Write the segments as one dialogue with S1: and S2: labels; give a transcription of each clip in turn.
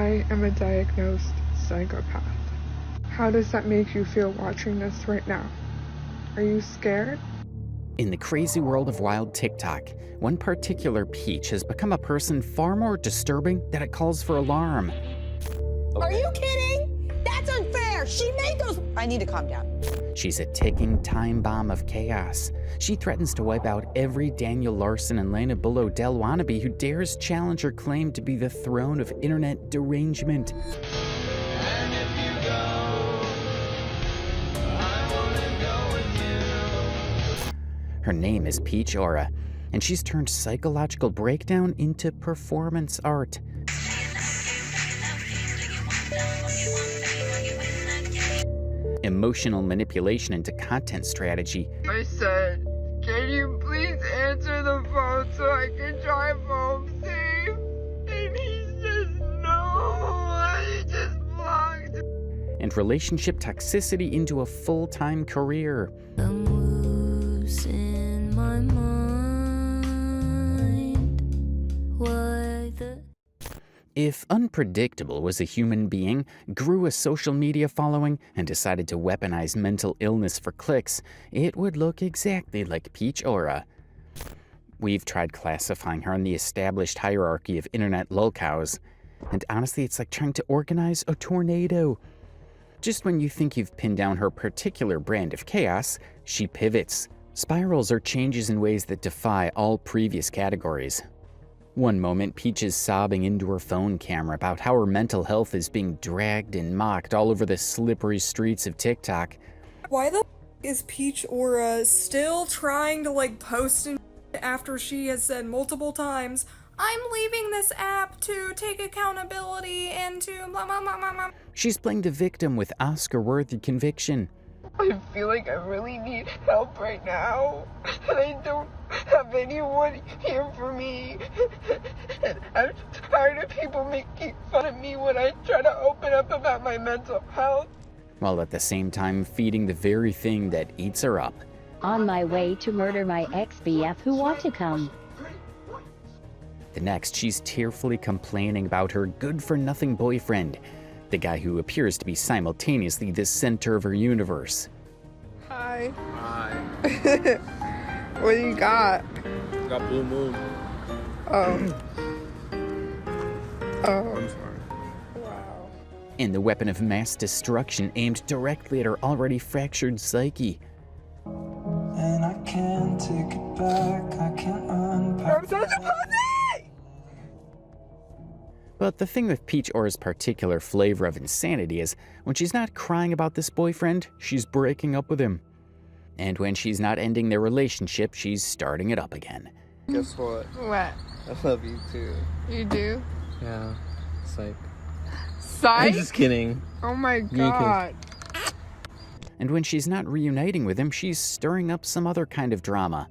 S1: I am a diagnosed psychopath. How does that make you feel watching this right now? Are you scared?
S2: In the crazy world of wild TikTok, one particular peach has become a person far more disturbing that it calls for alarm.
S3: Are you kidding? That's unfair. She made those. I need to calm down.
S2: She's a ticking time bomb of chaos. She threatens to wipe out every Daniel Larson and Lena Bull O'Dell wannabe who dares challenge her claim to be the throne of internet derangement.
S4: And if you go, I wanna go with you.
S2: Her name is Peach Aura, and she's turned psychological breakdown into performance art. Emotional manipulation into content strategy.
S1: I said, can you please answer the phone so I can drive home safe? And he says no, he just blocked.
S2: And relationship toxicity into a full-time career.
S5: I'm losing my mind. Why the...
S2: If Unpredictable was a human being, grew a social media following, and decided to weaponize mental illness for clicks, it would look exactly like Peach Aura. We've tried classifying her in the established hierarchy of internet lolcows, and honestly, it's like trying to organize a tornado. Just when you think you've pinned down her particular brand of chaos, she pivots, spirals or changes in ways that defy all previous categories. One moment, Peach is sobbing into her phone camera about how her mental health is being dragged and mocked all over the slippery streets of TikTok.
S6: Why the is Peach Aura still trying to post and after she has said multiple times, I'm leaving this app to take accountability and to blah blah blah blah blah.
S2: She's playing the victim with Oscar-worthy conviction.
S1: I feel like I really need help right now, and I don't have anyone here for me. And I'm tired of people making fun of me when I try to open up about my mental health.
S2: While at the same time feeding the very thing that eats her up.
S7: On my way to murder my ex-BF who want to come.
S2: The next, she's tearfully complaining about her good-for-nothing boyfriend, the guy who appears to be simultaneously the center of her universe.
S1: Hi.
S4: Hi.
S1: What do you got?
S4: Got Blue Moon.
S1: I'm sorry.
S6: Wow.
S2: And the weapon of mass destruction aimed directly at her already fractured psyche.
S8: And I can't take it back, I can't unpack.
S1: I'm such a pussy!
S2: But the thing with Peach Aura's particular flavor of insanity is when she's not crying about this boyfriend, she's breaking up with him. And when she's not ending their relationship, she's starting it up again.
S4: Guess what?
S1: What?
S4: I love you too.
S1: You do?
S4: Yeah. Psych.
S1: Psych?
S4: I'm just kidding.
S1: Oh my
S4: can-
S1: god.
S2: And when she's not reuniting with him, she's stirring up some other kind of drama.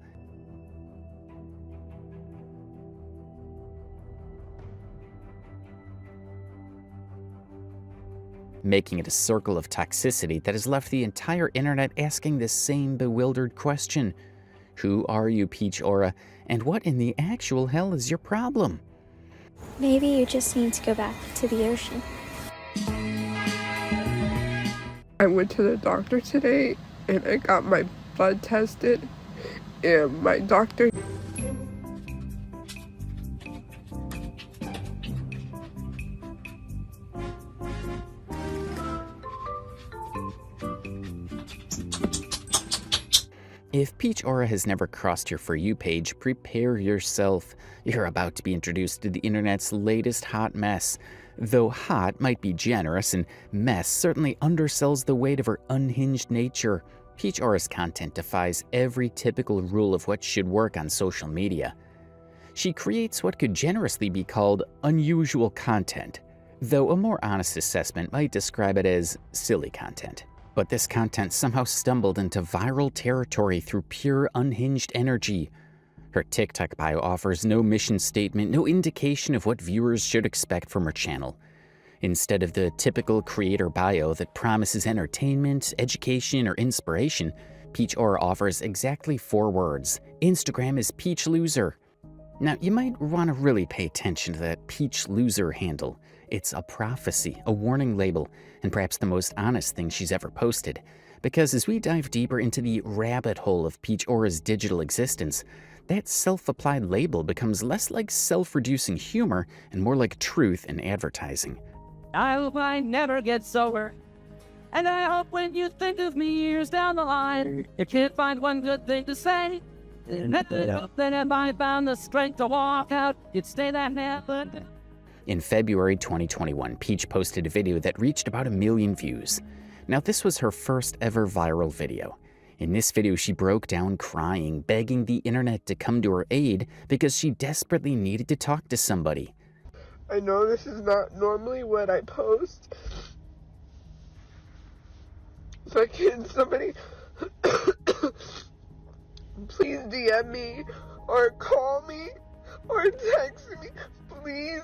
S2: Making it a circle of toxicity that has left the entire internet asking the same bewildered question. Who are you, Peach Aura, and what in the actual hell is your problem?
S9: Maybe you just need to go back to the ocean.
S1: I went to the doctor today and I got my blood tested, and my doctor
S2: If Peach Aura has never crossed your For You page, prepare yourself. You're about to be introduced to the internet's latest hot mess. Though hot might be generous, and mess certainly undersells the weight of her unhinged nature, Peach Aura's content defies every typical rule of what should work on social media. She creates what could generously be called unusual content, though a more honest assessment might describe it as silly content. But this content somehow stumbled into viral territory through pure unhinged energy. Her TikTok bio offers no mission statement, no indication of what viewers should expect from her channel. Instead of the typical creator bio that promises entertainment, education, or inspiration, Peach Aura offers exactly 4 words. Instagram is Peach Loser. Now, you might want to really pay attention to that Peach Loser handle. It's a prophecy, a warning label, and perhaps the most honest thing she's ever posted. Because as we dive deeper into the rabbit hole of Peach Aura's digital existence, that self-applied label becomes less like self-reducing humor and more like truth in advertising.
S10: I hope I never get sober. And I hope when you think of me years down the line, you can't find one good thing to say. Then if I found the strength to walk out, you'd stay that happen.
S2: In February 2021, Peach posted a video that reached about 1 million views. Now, this was her first ever viral video. In this video, she broke down crying, begging the internet to come to her aid because she desperately needed to talk to somebody.
S1: I know this is not normally what I post, but can somebody please DM me or call me or text me, please?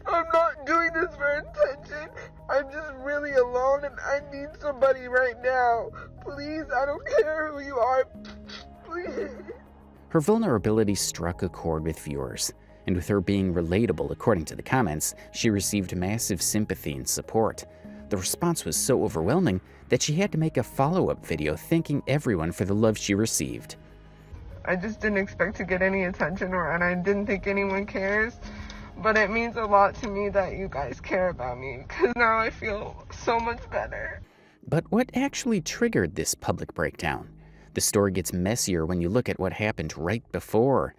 S1: I'm not doing this for attention. I'm just really alone and I need somebody right now. Please, I don't care who you are. Please.
S2: Her vulnerability struck a chord with viewers, and with her being relatable according to the comments, she received massive sympathy and support. The response was so overwhelming that she had to make a follow-up video thanking everyone for the love she received.
S1: I just didn't expect to get any attention, and I didn't think anyone cares. But it means a lot to me that you guys care about me, because now I feel so much better.
S2: But what actually triggered this public breakdown? The story gets messier when you look at what happened right before.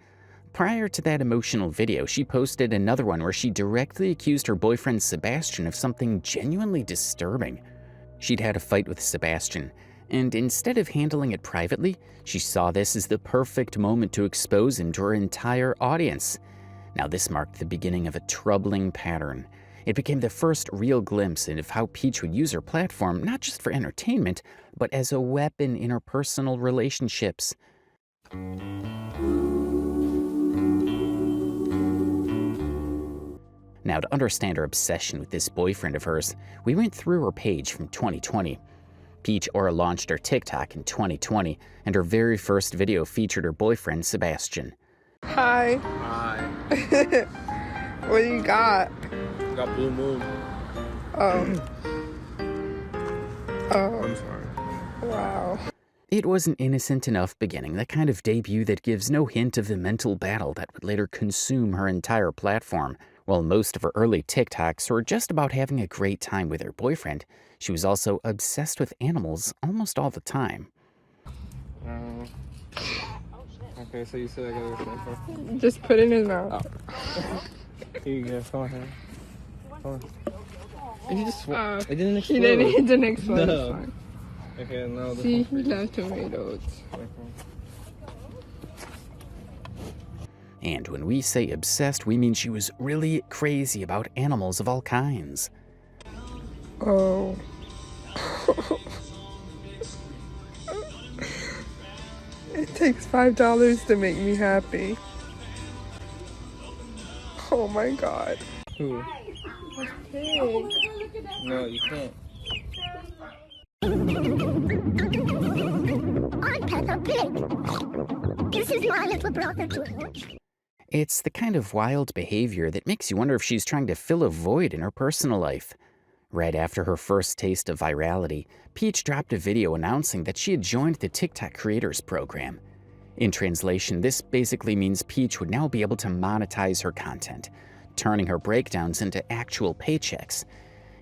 S2: Prior to that emotional video, she posted another one where she directly accused her boyfriend Sebastian of something genuinely disturbing. She'd had a fight with Sebastian, and instead of handling it privately, she saw this as the perfect moment to expose him to her entire audience. Now, this marked the beginning of a troubling pattern. It became the first real glimpse into how Peach would use her platform not just for entertainment, but as a weapon in her personal relationships. Now, to understand her obsession with this boyfriend of hers, we went through her page from 2020. Peach Aura launched her TikTok in 2020, and her very first video featured her boyfriend, Sebastian.
S1: Hi.
S4: Hi.
S1: What do you got?
S4: Got Blue Moon.
S1: Oh.
S4: I'm sorry.
S1: Wow.
S2: It was an innocent enough beginning, the kind of debut that gives no hint of the mental battle that would later consume her entire platform. While most of her early TikToks were just about having a great time with her boyfriend, she was also obsessed with animals almost all the time.
S4: Okay, so you said I gotta go.
S1: Just put it in his mouth.
S4: Oh. Here you go, go ahead. Go on.
S1: It
S4: didn't explode.
S1: It didn't explode.
S4: No.
S1: Fine.
S4: Okay, now this
S1: See,
S4: one.
S1: he loves tomatoes.
S4: Okay.
S2: And when we say obsessed, we mean she was really crazy about animals of all kinds.
S1: Oh. It takes $5 to make me happy. Oh my god.
S4: Who?
S1: Pig.
S4: No, you can't.
S3: I'm Peppa Pig. This is my little brother George.
S2: It's the kind of wild behavior that makes you wonder if she's trying to fill a void in her personal life. Right after her first taste of virality, Peach dropped a video announcing that she had joined the TikTok Creators Program. In translation, this basically means Peach would now be able to monetize her content, turning her breakdowns into actual paychecks.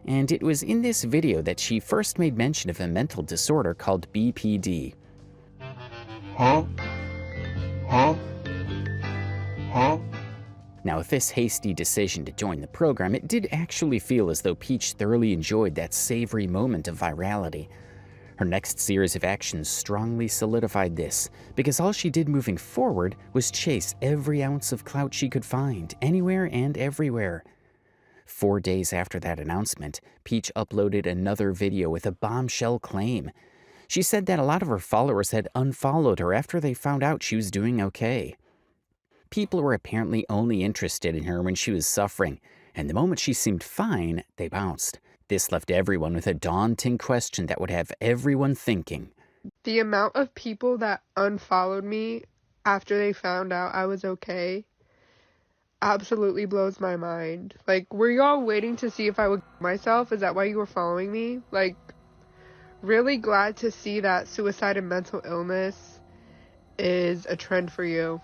S2: And it was in this video that she first made mention of a mental disorder called BPD.
S11: Huh?
S2: Now, with this hasty decision to join the program, it did actually feel as though Peach thoroughly enjoyed that savory moment of virality. Her next series of actions strongly solidified this, because all she did moving forward was chase every ounce of clout she could find, anywhere and everywhere. 4 days after that announcement, Peach uploaded another video with a bombshell claim. She said that a lot of her followers had unfollowed her after they found out she was doing okay. People were apparently only interested in her when she was suffering, and the moment she seemed fine, they bounced. This left everyone with a daunting question that would have everyone thinking.
S1: The amount of people that unfollowed me after they found out I was okay absolutely blows my mind. Like, were y'all waiting to see if I would myself? Is that why you were following me? Like, really glad to see that suicide and mental illness is a trend for you.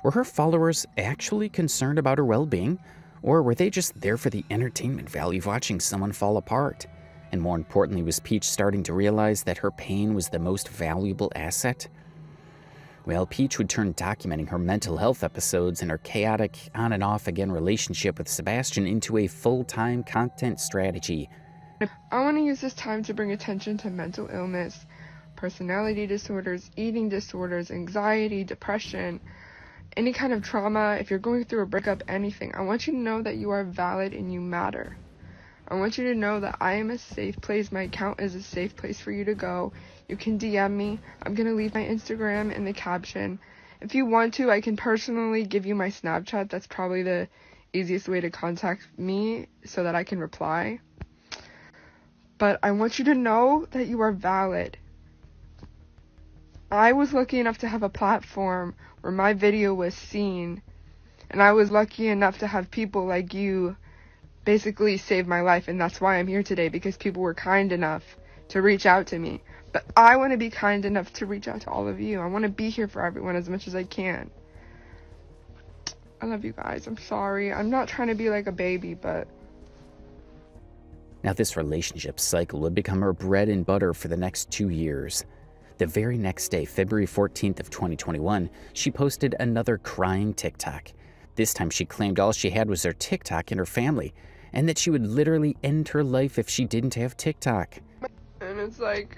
S2: Were her followers actually concerned about her well-being? Or were they just there for the entertainment value of watching someone fall apart? And more importantly, was Peach starting to realize that her pain was the most valuable asset? Well, Peach would turn documenting her mental health episodes and her chaotic on and off again relationship with Sebastian into a full-time content strategy.
S1: I want to use this time to bring attention to mental illness, personality disorders, eating disorders, anxiety, depression, any kind of trauma. If you're going through a breakup, anything, I want you to know that you are valid and you matter. I want you to know that I am a safe place. My account is a safe place for you to go. You can DM me. I'm going to leave my Instagram in the caption. If you want to, I can personally give you my Snapchat. That's probably the easiest way to contact me so that I can reply. But I want you to know that you are valid. I was lucky enough to have a platform where my video was seen, and I was lucky enough to have people like you basically save my life, and that's why I'm here today, because people were kind enough to reach out to me. But I want to be kind enough to reach out to all of you. I want to be here for everyone as much as I can. I love you guys. I'm sorry. I'm not trying to be like a baby, but...
S2: Now this relationship cycle would become her bread and butter for the next 2 years. The very next day, February 14th of 2021, she posted another crying TikTok. This time she claimed all she had was her TikTok and her family, and that she would literally end her life if she didn't have TikTok.
S1: And it's like,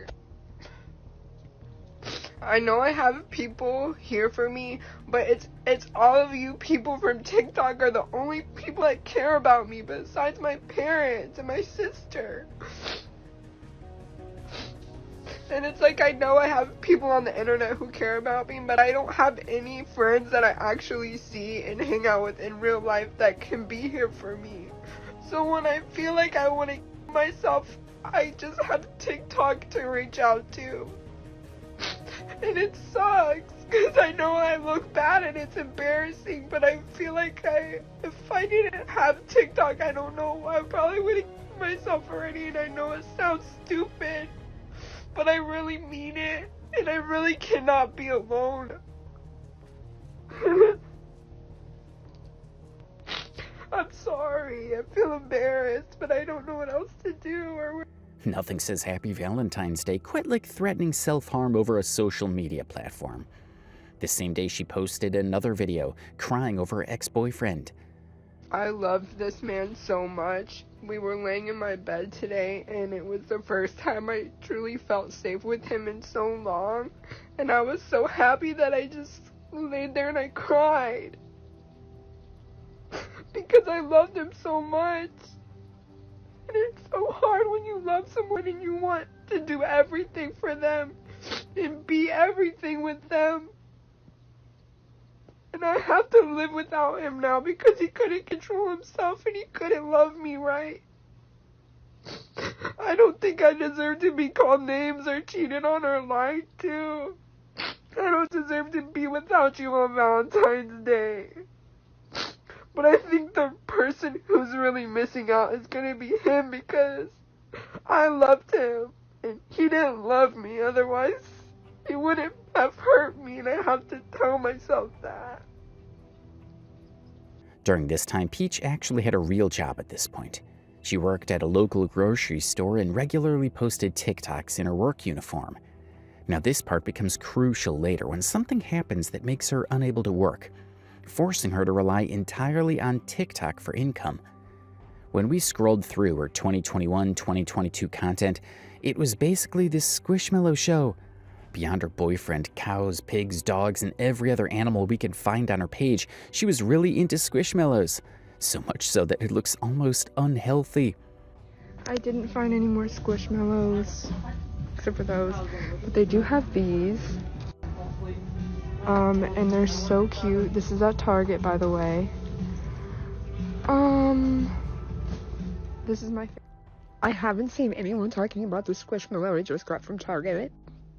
S1: I know I have people here for me, but it's all of you people from TikTok are the only people that care about me besides my parents and my sister. And it's like, I know I have people on the internet who care about me, but I don't have any friends that I actually see and hang out with in real life that can be here for me. So when I feel like I want to kill myself, I just have TikTok to reach out to. And it sucks, because I know I look bad and it's embarrassing, but I feel like if I didn't have TikTok, I don't know, I probably would have killed myself already, and I know it sounds stupid, but I really mean it, and I really cannot be alone. I'm sorry, I feel embarrassed, but I don't know what else to do.
S2: Nothing says Happy Valentine's Day quite like threatening self-harm over a social media platform. The same day she posted another video, crying over her ex-boyfriend.
S1: I loved this man so much. We were laying in my bed today, and it was the first time I truly felt safe with him in so long. And I was so happy that I just laid there and I cried. Because I loved him so much. And it's so hard when you love someone and you want to do everything for them and be everything with them. And I have to live without him now because he couldn't control himself and he couldn't love me right. I don't think I deserve to be called names or cheated on or lied to. I don't deserve to be without you on Valentine's Day. But I think the person who's really missing out is going to be him, because I loved him and he didn't love me. Otherwise, he wouldn't have hurt me, and I have to tell myself that.
S2: During this time, Peach actually had a real job at this point. She worked at a local grocery store and regularly posted TikToks in her work uniform. Now this part becomes crucial later when something happens that makes her unable to work, forcing her to rely entirely on TikTok for income. When we scrolled through her 2021-2022 content, it was basically this Squishmallow show. Beyond her boyfriend, cows, pigs, dogs, and every other animal we could find on her page, she was really into Squishmallows. So much so that it looks almost unhealthy.
S1: I didn't find any more Squishmallows, except for those, but they do have these. And they're so cute. This is at Target, by the way. This is my favorite. I haven't seen anyone talking about the Squishmallow I just got from Target.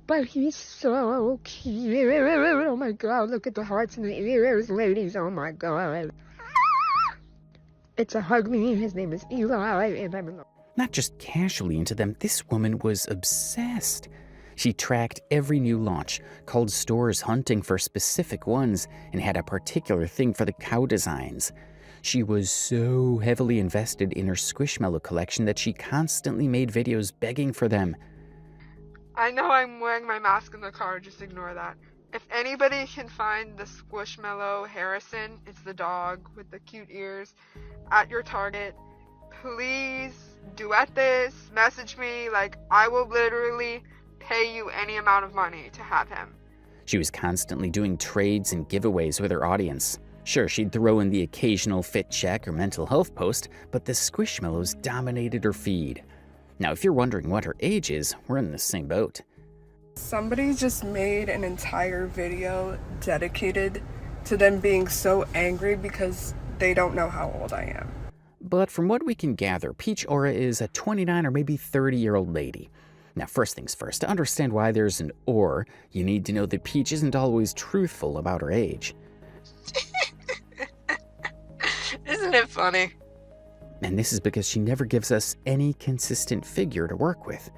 S1: but he's so cute. Oh my god, look at the hearts in the ears, ladies. Oh my god. It's a hug me. His name is Eli, and I'm in love.
S2: Not just casually into them, this woman was obsessed. She tracked every new launch, called stores hunting for specific ones, and had a particular thing for the cow designs. She was so heavily invested in her Squishmallow collection that she constantly made videos begging for them.
S1: I know I'm wearing my mask in the car, just ignore that. If anybody can find the Squishmallow Harrison, it's the dog with the cute ears, at your Target, please duet this, message me, like I will literally pay you any amount of money to have him.
S2: She was constantly doing trades and giveaways with her audience. Sure, she'd throw in the occasional fit check or mental health post, but the Squishmallows dominated her feed. Now, if you're wondering what her age is, we're in the same boat.
S6: Somebody just made an entire video dedicated to them being so angry because they don't know how old I am.
S2: But from what we can gather, Peach Aura is a 29 or maybe 30-year-old lady. Now, first things first, to understand why there's an or, you need to know that Peach isn't always truthful about her age.
S1: Isn't it funny?
S2: And this is because she never gives us any consistent figure to work with.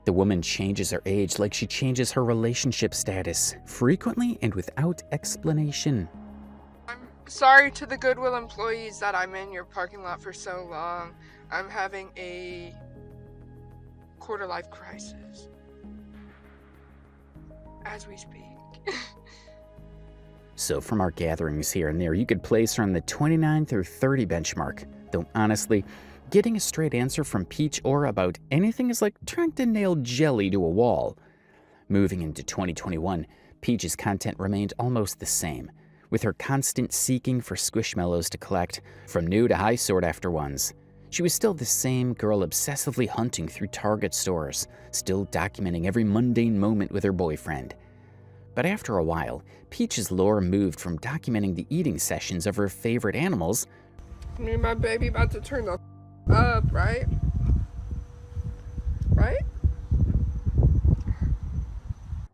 S2: The woman changes her age like she changes her relationship status, frequently and without explanation.
S1: I'm sorry to the Goodwill employees that I'm in your parking lot for so long. I'm having a quarter-life crisis as we speak.
S2: So from our gatherings here and there, you could place her on the 29 through 30 benchmark. Though honestly, getting a straight answer from Peach Aura about anything is like trying to nail jelly to a wall. Moving into 2021, Peach's content remained almost the same, with her constant seeking for Squishmallows to collect, from new to high sought-after ones. She was still the same girl obsessively hunting through Target stores, still documenting every mundane moment with her boyfriend. But after a while, Peach's lore moved from documenting the eating sessions of her favorite animals.
S1: Me and my baby about to turn the up, right? Right?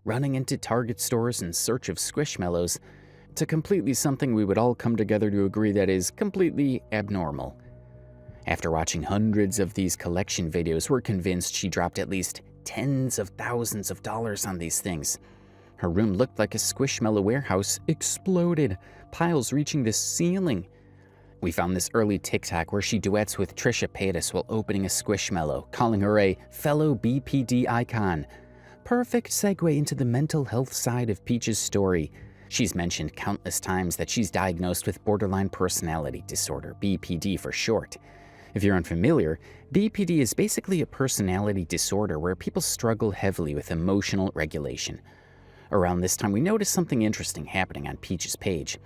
S2: Running into Target stores in search of Squishmallows, to completely something we would all come together to agree that is completely abnormal. After watching hundreds of these collection videos, we're convinced she dropped at least tens of thousands of dollars on these things. Her room looked like a Squishmallow warehouse exploded, piles reaching the ceiling. We found this early TikTok where she duets with Trisha Paytas while opening a Squishmallow, calling her a fellow BPD icon. Perfect segue into the mental health side of Peach's story. She's mentioned countless times that she's diagnosed with borderline personality disorder, BPD for short. If you're unfamiliar, BPD is basically a personality disorder where people struggle heavily with emotional regulation. Around this time, we noticed something interesting happening on Peach's page.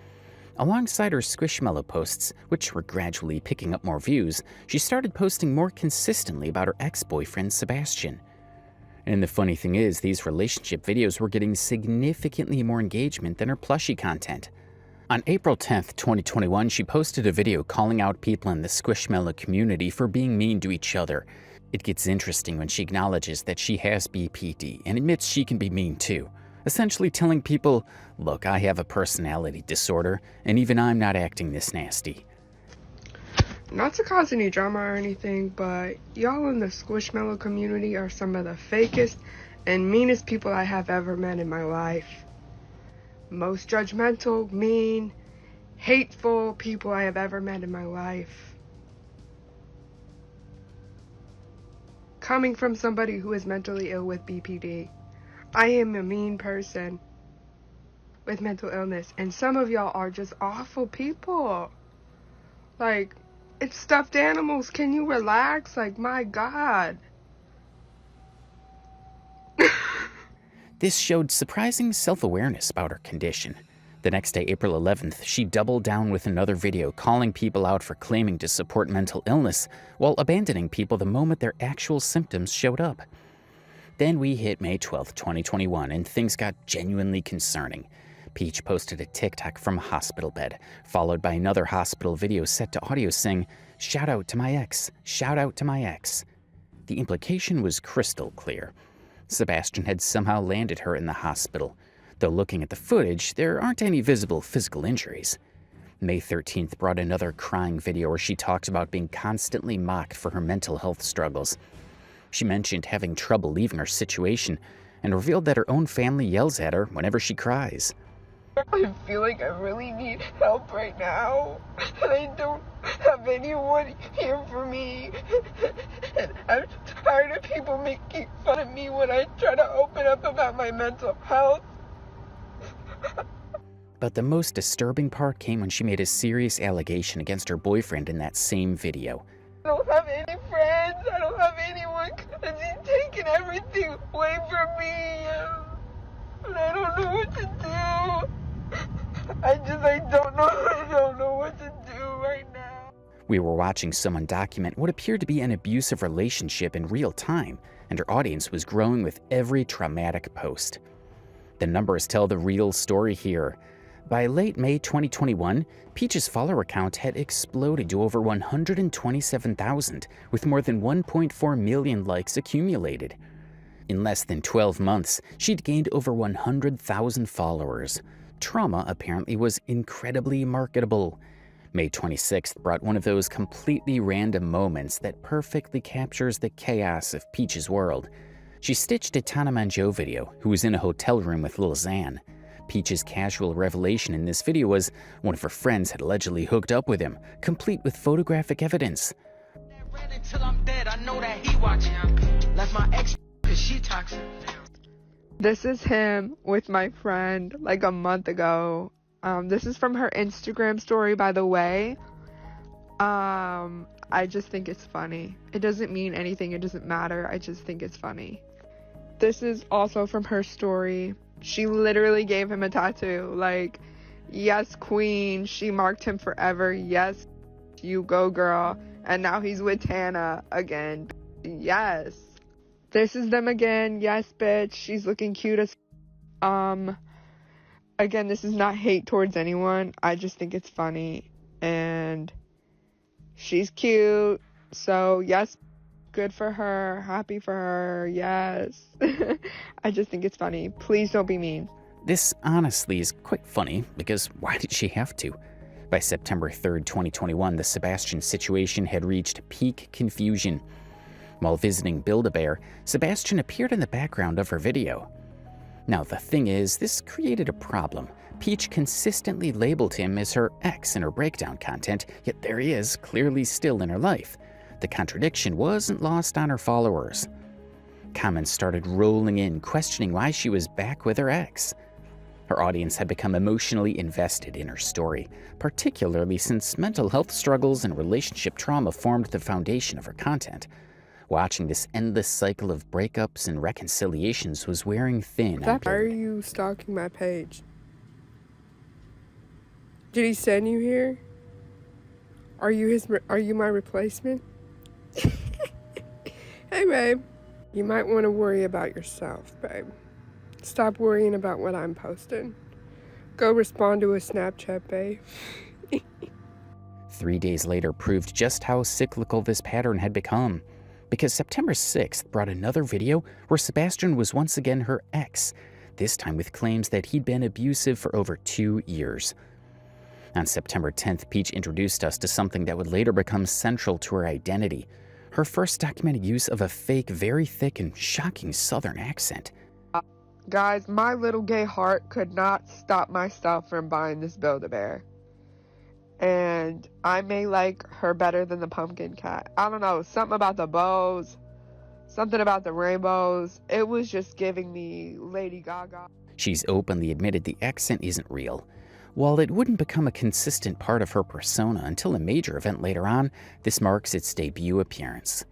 S2: Alongside her Squishmallow posts, which were gradually picking up more views, she started posting more consistently about her ex-boyfriend, Sebastian. And the funny thing is, these relationship videos were getting significantly more engagement than her plushie content. On April 10th, 2021, she posted a video calling out people in the Squishmallow community for being mean to each other. It gets interesting when she acknowledges that she has BPD and admits she can be mean too. Essentially telling people, look, I have a personality disorder, and even I'm not acting this nasty.
S1: Not to cause any drama or anything, but y'all in the Squishmallow community are some of the fakest and meanest people I have ever met in my life. Most judgmental, mean, hateful people I have ever met in my life. Coming from somebody who is mentally ill with BPD. I am a mean person with mental illness, and some of y'all are just awful people. Like, it's stuffed animals. Can you relax? Like, my God.
S2: This showed surprising self-awareness about her condition. The next day, April 11th, she doubled down with another video calling people out for claiming to support mental illness while abandoning people the moment their actual symptoms showed up. Then we hit May 12th, 2021, and things got genuinely concerning. Peach posted a TikTok from a hospital bed, followed by another hospital video set to audio saying, "Shout out to my ex, shout out to my ex." The implication was crystal clear. Sebastian had somehow landed her in the hospital, though looking at the footage, there aren't any visible physical injuries. May 13th brought another crying video where she talked about being constantly mocked for her mental health struggles. She mentioned having trouble leaving her situation and revealed that her own family yells at her whenever she cries.
S1: I feel like I really need help right now, and I don't have anyone here for me. And I'm tired of people making fun of me when I try to open up about my mental health.
S2: But the most disturbing part came when she made a serious allegation against her boyfriend in that same video.
S1: I don't have any friends, I don't have anyone, because he's taking everything away from me. And I don't know what to do. I don't know what to do right now.
S2: We were watching someone document what appeared to be an abusive relationship in real time, and her audience was growing with every traumatic post. The numbers tell the real story here. By late May 2021, Peach's follower count had exploded to over 127,000, with more than 1.4 million likes accumulated. In less than 12 months, she'd gained over 100,000 followers. Trauma apparently was incredibly marketable. May 26th brought one of those completely random moments that perfectly captures the chaos of Peach's world. She stitched a Tana Mongeau video, who was in a hotel room with Lil Xan. Peach's casual revelation in this video was one of her friends had allegedly hooked up with him, complete with photographic evidence.
S1: This is him with my friend like a month ago. This is from her Instagram story, by the way. I just think it's funny. It doesn't mean anything, it doesn't matter, I just think it's funny. This is also from her story. She literally gave him a tattoo. Like, yes, queen. She marked him forever. Yes, you go, girl. And now he's with Tana again. Yes. This is them again. Yes, bitch. She's looking cute as... Again, this is not hate towards anyone. I just think it's funny. And she's cute. So, yes, good for her. Happy for her. Yes. I just think it's funny. Please don't be mean.
S2: This honestly is quite funny, because why did she have to? By September 3rd, 2021, the Sebastian situation had reached peak confusion. While visiting Build-A-Bear, Sebastian appeared in the background of her video. Now, the thing is, this created a problem. Peach consistently labeled him as her ex in her breakdown content, yet there he is, clearly still in her life. The contradiction wasn't lost on her followers. Comments started rolling in, questioning why she was back with her ex. Her audience had become emotionally invested in her story, particularly since mental health struggles and relationship trauma formed the foundation of her content. Watching this endless cycle of breakups and reconciliations was wearing thin.
S1: Why are you stalking my page? Did he send you here? Are you my replacement? Hey, babe. You might want to worry about yourself, babe. Stop worrying about what I'm posting. Go respond to a Snapchat, babe.
S2: 3 days later proved just how cyclical this pattern had become, because September 6th brought another video where Sebastian was once again her ex, this time with claims that he'd been abusive for over 2 years. On September 10th, Peach introduced us to something that would later become central to her identity, her first documented use of a fake, very thick and shocking Southern accent.
S1: Guys, my little gay heart could not stop myself from buying this Build-A-Bear. And I may like her better than the pumpkin cat. I don't know, something about the bows, something about the rainbows. It was just giving me Lady Gaga.
S2: She's openly admitted the accent isn't real. While it wouldn't become a consistent part of her persona until a major event later on, this marks its debut appearance.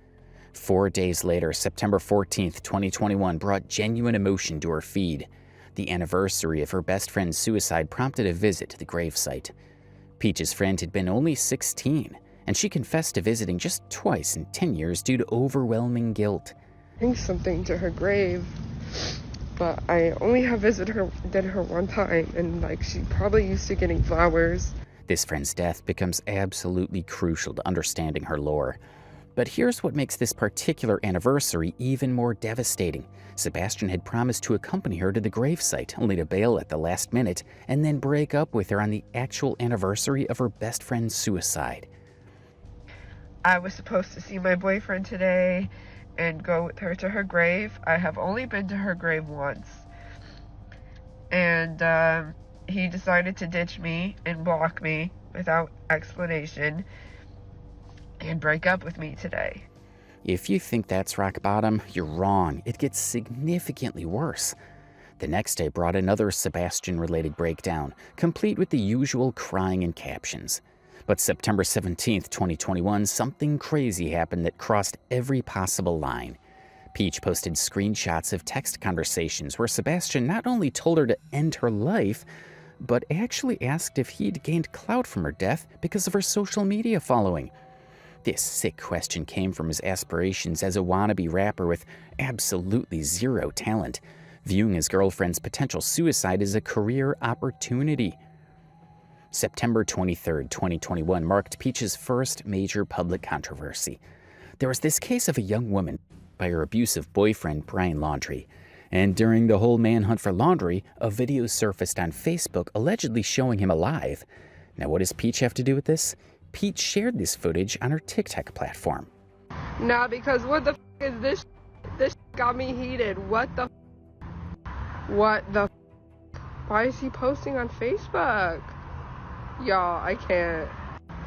S2: 4 days later, September 14th, 2021 brought genuine emotion to her feed. The anniversary of her best friend's suicide prompted a visit to the gravesite. Peach's friend had been only 16, and she confessed to visiting just twice in 10 years due to overwhelming guilt.
S1: Bring something to her grave, but I only have visited her one time, and like she probably used to getting flowers.
S2: This friend's death becomes absolutely crucial to understanding her lore. But here's what makes this particular anniversary even more devastating. Sebastian had promised to accompany her to the gravesite, only to bail at the last minute and then break up with her on the actual anniversary of her best friend's suicide.
S1: I was supposed to see my boyfriend today and go with her to her grave. I have only been to her grave once. And he decided to ditch me and block me without explanation and break up with me today.
S2: If you think that's rock bottom, you're wrong. It gets significantly worse. The next day brought another Sebastian-related breakdown, complete with the usual crying and captions. But September 17th, 2021, something crazy happened that crossed every possible line. Peach posted screenshots of text conversations where Sebastian not only told her to end her life, but actually asked if he'd gained clout from her death because of her social media following. This sick question came from his aspirations as a wannabe rapper with absolutely zero talent, viewing his girlfriend's potential suicide as a career opportunity. September 23rd, 2021 marked Peach's first major public controversy. There was this case of a young woman by her abusive boyfriend, Brian Laundrie. And during the whole manhunt for Laundrie, a video surfaced on Facebook allegedly showing him alive. Now, what does Peach have to do with this? Peach shared this footage on her TikTok platform.
S1: Nah, because what the is this? This got me heated. What the? Why is he posting on Facebook? Y'all, I can't.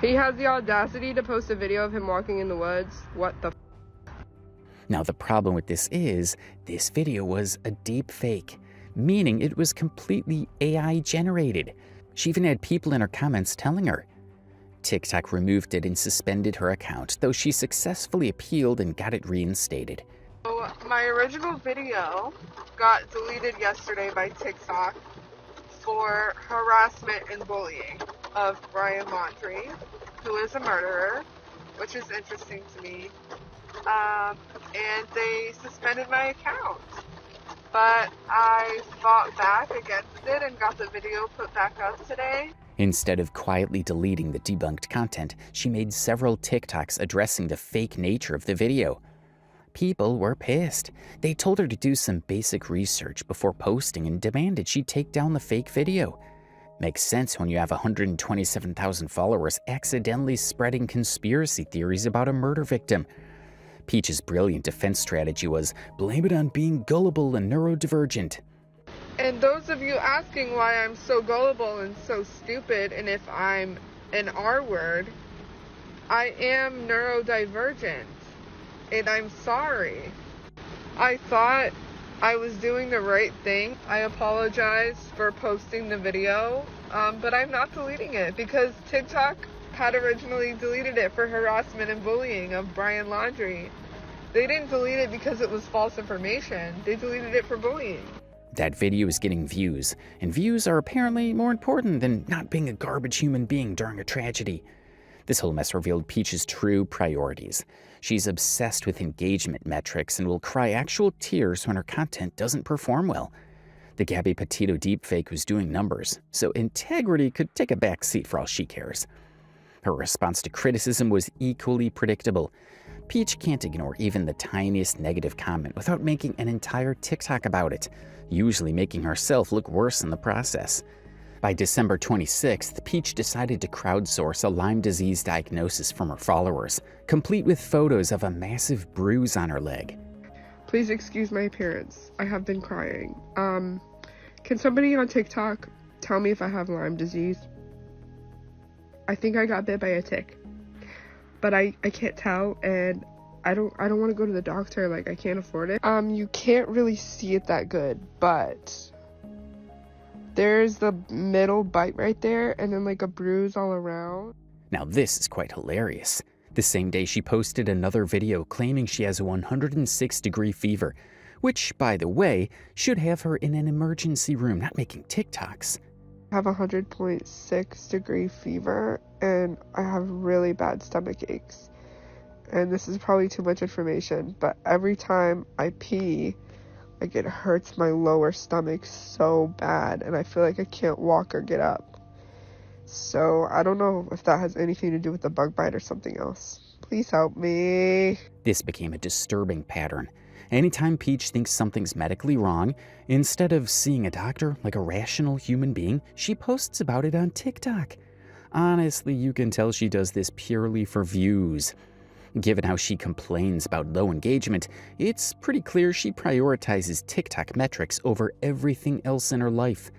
S1: He has the audacity to post a video of him walking in the woods. What the?
S2: Now, the problem with this is, this video was a deep fake, meaning it was completely AI generated. She even had people in her comments telling her. TikTok removed it and suspended her account, though she successfully appealed and got it reinstated.
S1: So, my original video got deleted yesterday by TikTok for harassment and bullying of Brian Laundrie, who is a murderer, which is interesting to me. And they suspended my account. But I fought back against it and got the video put back up today.
S2: Instead of quietly deleting the debunked content, she made several TikToks addressing the fake nature of the video. People were pissed. They told her to do some basic research before posting and demanded she take down the fake video. Makes sense when you have 127,000 followers accidentally spreading conspiracy theories about a murder victim. Peach's brilliant defense strategy was blame it on being gullible and neurodivergent.
S1: And those of you asking why I'm so gullible and so stupid, and if I'm an R word, I am neurodivergent, and I'm sorry. I thought I was doing the right thing. I apologize for posting the video, but I'm not deleting it because TikTok had originally deleted it for harassment and bullying of Brian Laundrie. They didn't delete it because it was false information. They deleted it for bullying.
S2: That video is getting views, and views are apparently more important than not being a garbage human being during a tragedy. This whole mess revealed Peach's true priorities. She's obsessed with engagement metrics and will cry actual tears when her content doesn't perform well. The Gabby Petito deepfake was doing numbers, so integrity could take a back seat for all she cares. Her response to criticism was equally predictable. Peach can't ignore even the tiniest negative comment without making an entire TikTok about it, usually making herself look worse in the process. By December 26th, Peach decided to crowdsource a Lyme disease diagnosis from her followers, complete with photos of a massive bruise on her leg.
S1: Please excuse my appearance. I have been crying. Can somebody on TikTok tell me if I have Lyme disease? I think I got bit by a tick, but I can't tell, and I don't want to go to the doctor. Like, I can't afford it. You can't really see it that good, but there's the middle bite right there, and then like a bruise all around.
S2: Now this is quite hilarious. The same day she posted another video claiming she has a 106-degree fever, which, by the way, should have her in an emergency room, not making TikToks.
S1: I have 100.6 degree fever, and I have really bad stomach aches. And this is probably too much information, but every time I pee, like, it hurts my lower stomach so bad, and I feel like I can't walk or get up. So I don't know if that has anything to do with the bug bite or something else. Please help me.
S2: This became a disturbing pattern. Anytime Peach thinks something's medically wrong, instead of seeing a doctor like a rational human being, she posts about it on TikTok. Honestly, you can tell she does this purely for views. Given how she complains about low engagement, it's pretty clear she prioritizes TikTok metrics over everything else in her life.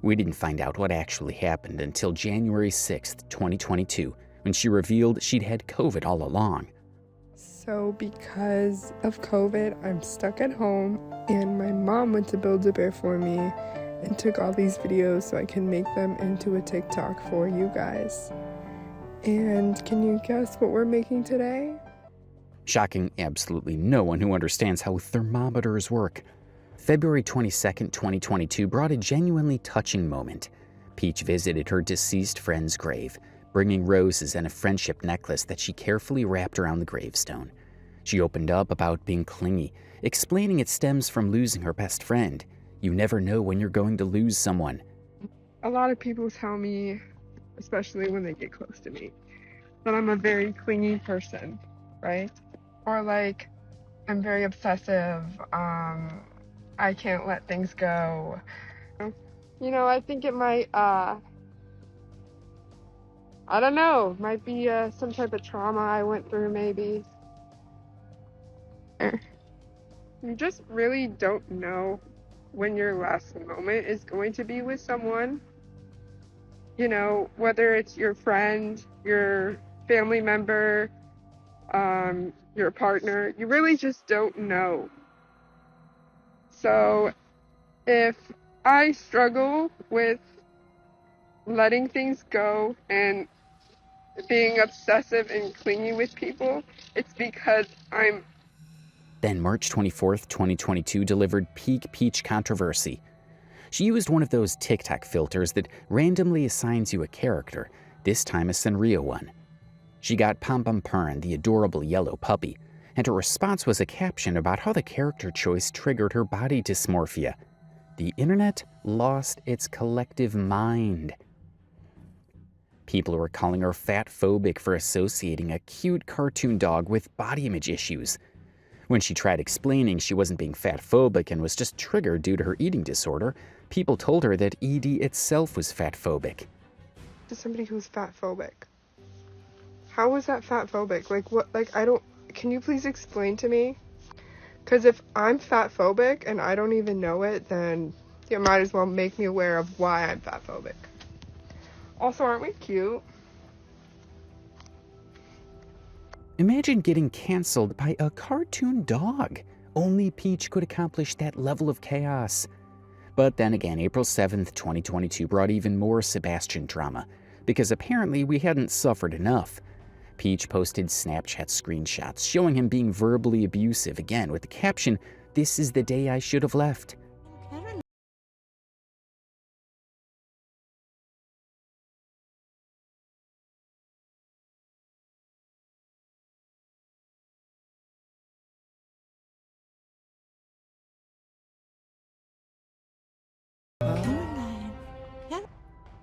S2: We didn't find out what actually happened until January 6th, 2022, when she revealed she'd had COVID all along.
S1: So because of COVID, I'm stuck at home, and my mom went to Build-A-Bear for me and took all these videos so I can make them into a TikTok for you guys. And can you guess what we're making today?
S2: Shocking absolutely no one who understands how thermometers work. February 22nd, 2022 brought a genuinely touching moment. Peach visited her deceased friend's grave, bringing roses and a friendship necklace that she carefully wrapped around the gravestone. She opened up about being clingy, explaining it stems from losing her best friend. You never know when you're going to lose someone.
S1: A lot of people tell me, especially when they get close to me, that I'm a very clingy person, right? Or like, I'm very obsessive, I can't let things go. You know, I think it might, I don't know, might be some type of trauma I went through maybe. You just really don't know when your last moment is going to be with someone. You know, whether it's your friend, your family member, your partner, you really just don't know. So if I struggle with letting things go and being obsessive and clingy with people, it's because I'm...
S2: Then March 24th, 2022 delivered peak Peach controversy. She used one of those TikTok filters that randomly assigns you a character, this time a Sanrio one. She got Pom Pom Purn, the adorable yellow puppy, and her response was a caption about how the character choice triggered her body dysmorphia. The internet lost its collective mind. People were calling her fat-phobic for associating a cute cartoon dog with body image issues. When she tried explaining she wasn't being fat-phobic and was just triggered due to her eating disorder, people told her that ED itself was fat-phobic.
S1: To somebody who's fat-phobic. How was that fat-phobic? Like, what, like, I don't, can you please explain to me? Because if I'm fat-phobic and I don't even know it, then you might as well make me aware of why I'm fat-phobic. Also, aren't we cute?
S2: Imagine getting canceled by a cartoon dog. Only Peach could accomplish that level of chaos. But then again, April 7th, 2022 brought even more Sebastian drama, because apparently we hadn't suffered enough. Peach posted Snapchat screenshots showing him being verbally abusive again with the caption, "This is the day I should have left."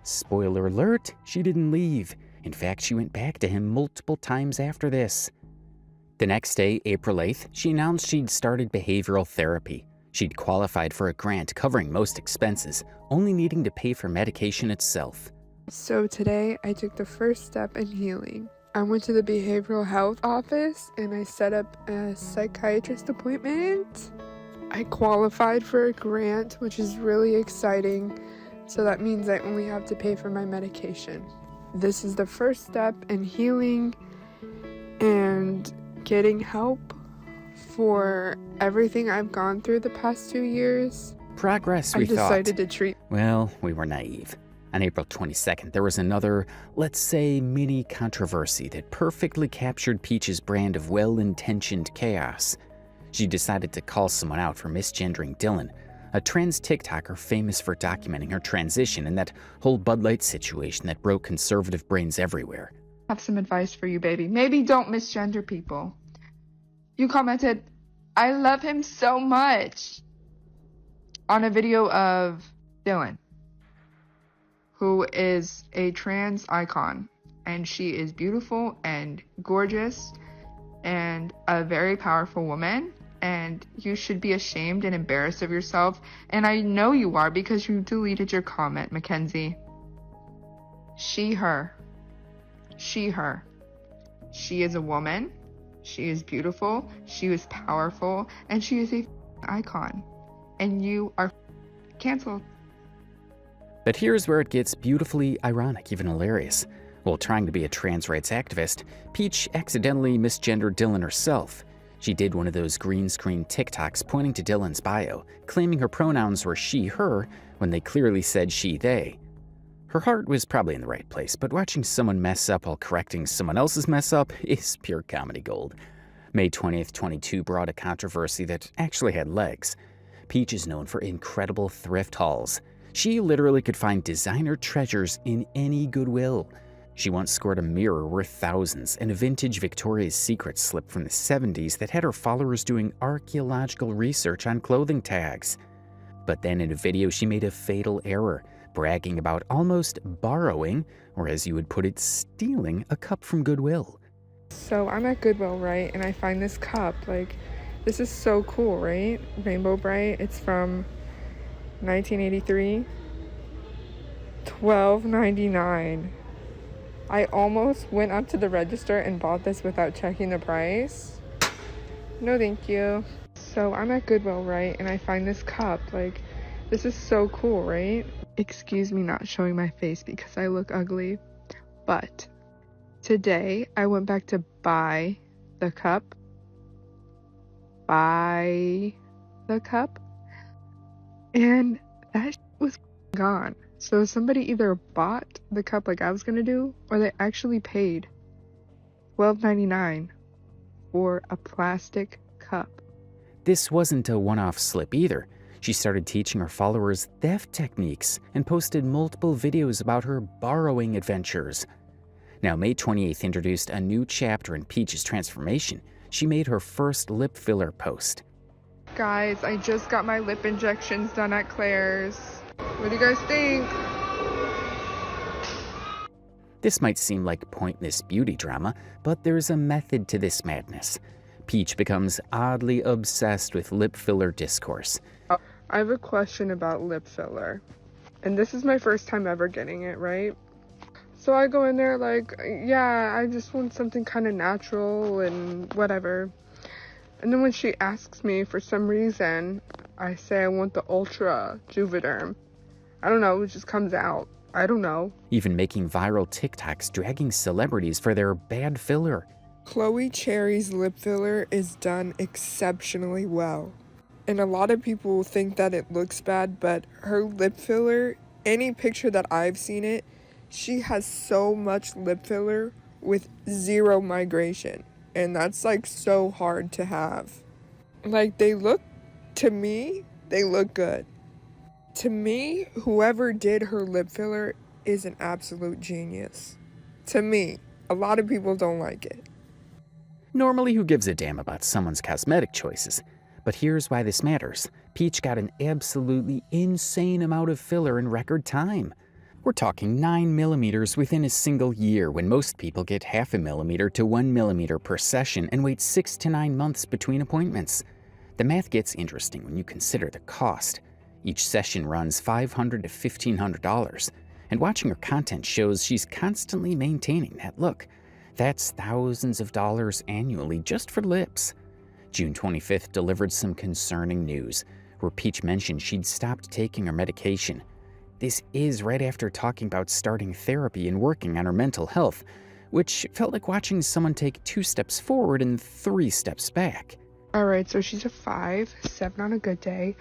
S2: Spoiler alert, she didn't leave. In fact, she went back to him multiple times after this. The next day, April 8th, she announced she'd started behavioral therapy. She'd qualified for a grant covering most expenses, only needing to pay for medication itself.
S1: So today, I took the first step in healing. I went to the behavioral health office and I set up a psychiatrist appointment. I qualified for a grant, which is really exciting. So that means I only have to pay for my medication. This is the first step in healing and getting help for everything I've gone through the past 2 years.
S2: Progress, we thought.
S1: I decided to treat...
S2: Well, we were naive. On April 22nd, there was another, let's say, mini controversy that perfectly captured Peach's brand of well-intentioned chaos. She decided to call someone out for misgendering Dylan, a trans TikToker famous for documenting her transition and that whole Bud Light situation that broke conservative brains everywhere.
S12: I have some advice for you, baby. Maybe don't misgender people. You commented, "I love him so much," on a video of Dylan. who is a trans icon, and she is beautiful and gorgeous and a very powerful woman, and you should be ashamed and embarrassed of yourself, and I know you are because you deleted your comment, Mackenzie. She, her. She, her. She is a woman, she is beautiful, she is powerful, and she is a icon, and you are canceled.
S2: But here's where it gets beautifully ironic, even hilarious. While trying to be a trans rights activist, Peach accidentally misgendered Dylan herself. She did one of those green screen TikToks pointing to Dylan's bio, claiming her pronouns were she, her, when they clearly said she, they. Her heart was probably in the right place, but watching someone mess up while correcting someone else's mess up is pure comedy gold. May 20th, 22 brought a controversy that actually had legs. Peach is known for incredible thrift hauls. She literally could find designer treasures in any Goodwill. She once scored a mirror worth thousands and a vintage Victoria's Secret slip from the 70s that had her followers doing archaeological research on clothing tags. But then in a video she made a fatal error, bragging about almost borrowing, or as you would put it, stealing a cup from Goodwill.
S12: So I'm at Goodwill, right, and I find this cup, like, this is so cool, right? Rainbow Bright, it's from 1983, $12.99. I almost went up to the register and bought this without checking the price. No thank you. So I'm at Goodwill, right, and I find this cup, like, this is so cool, right? Excuse me not showing my face because I look ugly, but today I went back to buy the cup, and that was gone. So somebody either bought the cup like I was gonna do, or they actually paid $12.99 for a plastic cup.
S2: This wasn't a one-off slip either. She started teaching her followers theft techniques and posted multiple videos about her borrowing adventures. Now, May 28th introduced a new chapter in Peach's transformation. She made her first lip filler post.
S12: Guys, I just got my lip injections done at Claire's. What do you guys think?
S2: This might seem like pointless beauty drama, but there's a method to this madness. Peach becomes oddly obsessed with lip filler discourse.
S12: I have a question about lip filler. And this is my first time ever getting it, right? So I go in there like, yeah, I just want something kind of natural and whatever. And then when she asks me for some reason, I say I want the Ultra Juvederm. I don't know, it just comes out. I don't know.
S2: Even making viral TikToks dragging celebrities for their bad filler.
S12: Chloe Cherry's lip filler is done exceptionally well. And a lot of people think that it looks bad, but her lip filler, any picture that I've seen it, she has so much lip filler with zero migration. And that's like so hard to have. Like to me, they look good. To me, whoever did her lip filler is an absolute genius. To me, a lot of people don't like it.
S2: Normally, who gives a damn about someone's cosmetic choices? But here's why this matters. Peach got an absolutely insane amount of filler in record time. We're talking 9mm within a single year, when most people get 0.5 millimeter to 1 millimeter per session and wait 6 to 9 months between appointments. The math gets interesting when you consider the cost. Each session runs $500 to $1,500, and watching her content shows she's constantly maintaining that look. That's thousands of dollars annually just for lips. June 25th delivered some concerning news, where Peach mentioned she'd stopped taking her medication. This is right after talking about starting therapy and working on her mental health, which felt like watching someone take 2 steps forward and 3 steps back.
S12: Alright, so she's a 5, 7 on a good day,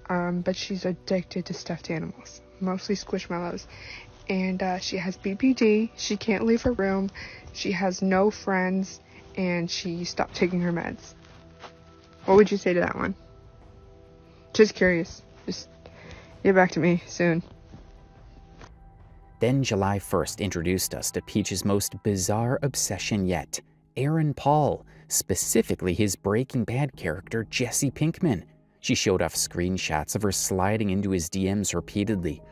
S12: but she's addicted to stuffed animals, mostly Squishmallows. And she has BPD, she can't leave her room, she has no friends, and she stopped taking her meds. What would you say to that one? Just curious. Just get back to me soon.
S2: Then July 1st introduced us to Peach's most bizarre obsession yet, Aaron Paul, specifically his Breaking Bad character Jesse Pinkman. She showed off screenshots of her sliding into his DMs repeatedly.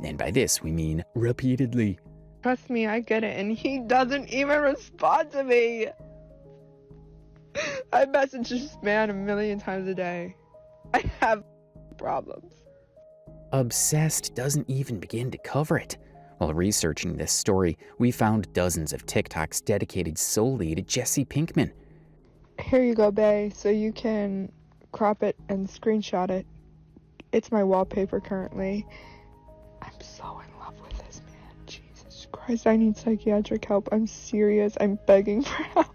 S2: And by this, we mean repeatedly.
S12: Trust me, I get it, and he doesn't even respond to me. I message this man 1,000,000 times a day. I have problems.
S2: Obsessed doesn't even begin to cover it. While researching this story, we found dozens of TikToks dedicated solely to Jesse Pinkman.
S12: Here you go, bae, so you can crop it and screenshot it. It's my wallpaper currently. I'm so in love with this man. Jesus Christ, I need psychiatric help. I'm serious. I'm begging for help.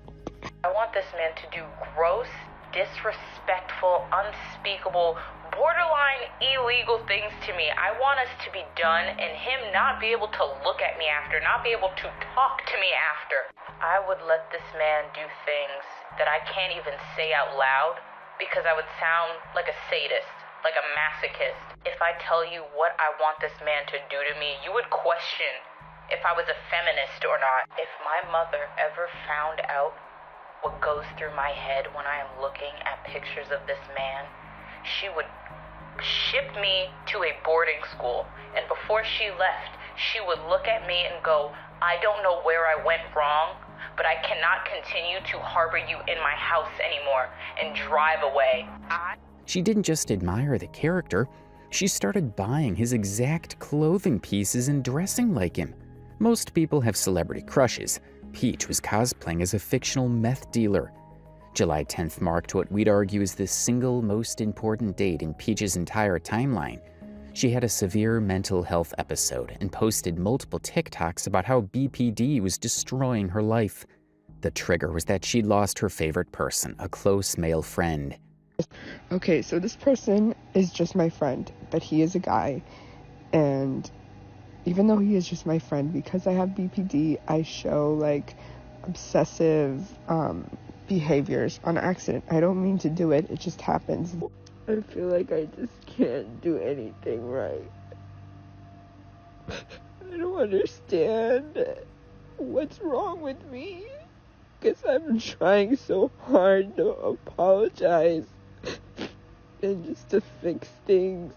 S13: I want this man to do gross, disrespectful, unspeakable, borderline illegal things to me. I want us to be done and him not be able to look at me after, not be able to talk to me after. I would let this man do things that I can't even say out loud because I would sound like a sadist, like a masochist. If I tell you what I want this man to do to me, you would question if I was a feminist or not. If my mother ever found out what goes through my head when I am looking at pictures of this man, she would ship me to a boarding school, and before she left, she would look at me and go, I don't know where I went wrong, but I cannot continue to harbor you in my house anymore, and drive away.
S2: She didn't just admire the character, she started buying his exact clothing pieces and dressing like him. Most people have celebrity crushes. Peach was cosplaying as a fictional meth dealer. July 10th marked what we'd argue is the single most important date in Peach's entire timeline. She had a severe mental health episode and posted multiple TikToks about how BPD was destroying her life. The trigger was that she'd lost her favorite person, a close male friend.
S12: Okay, so this person is just my friend, but he is a guy, and even though he is just my friend, because I have BPD, I show like obsessive behaviors on accident. I don't mean to do it, it just happens. I feel like I just can't do anything right. I don't understand what's wrong with me, because I'm trying so hard to apologize and just to fix things,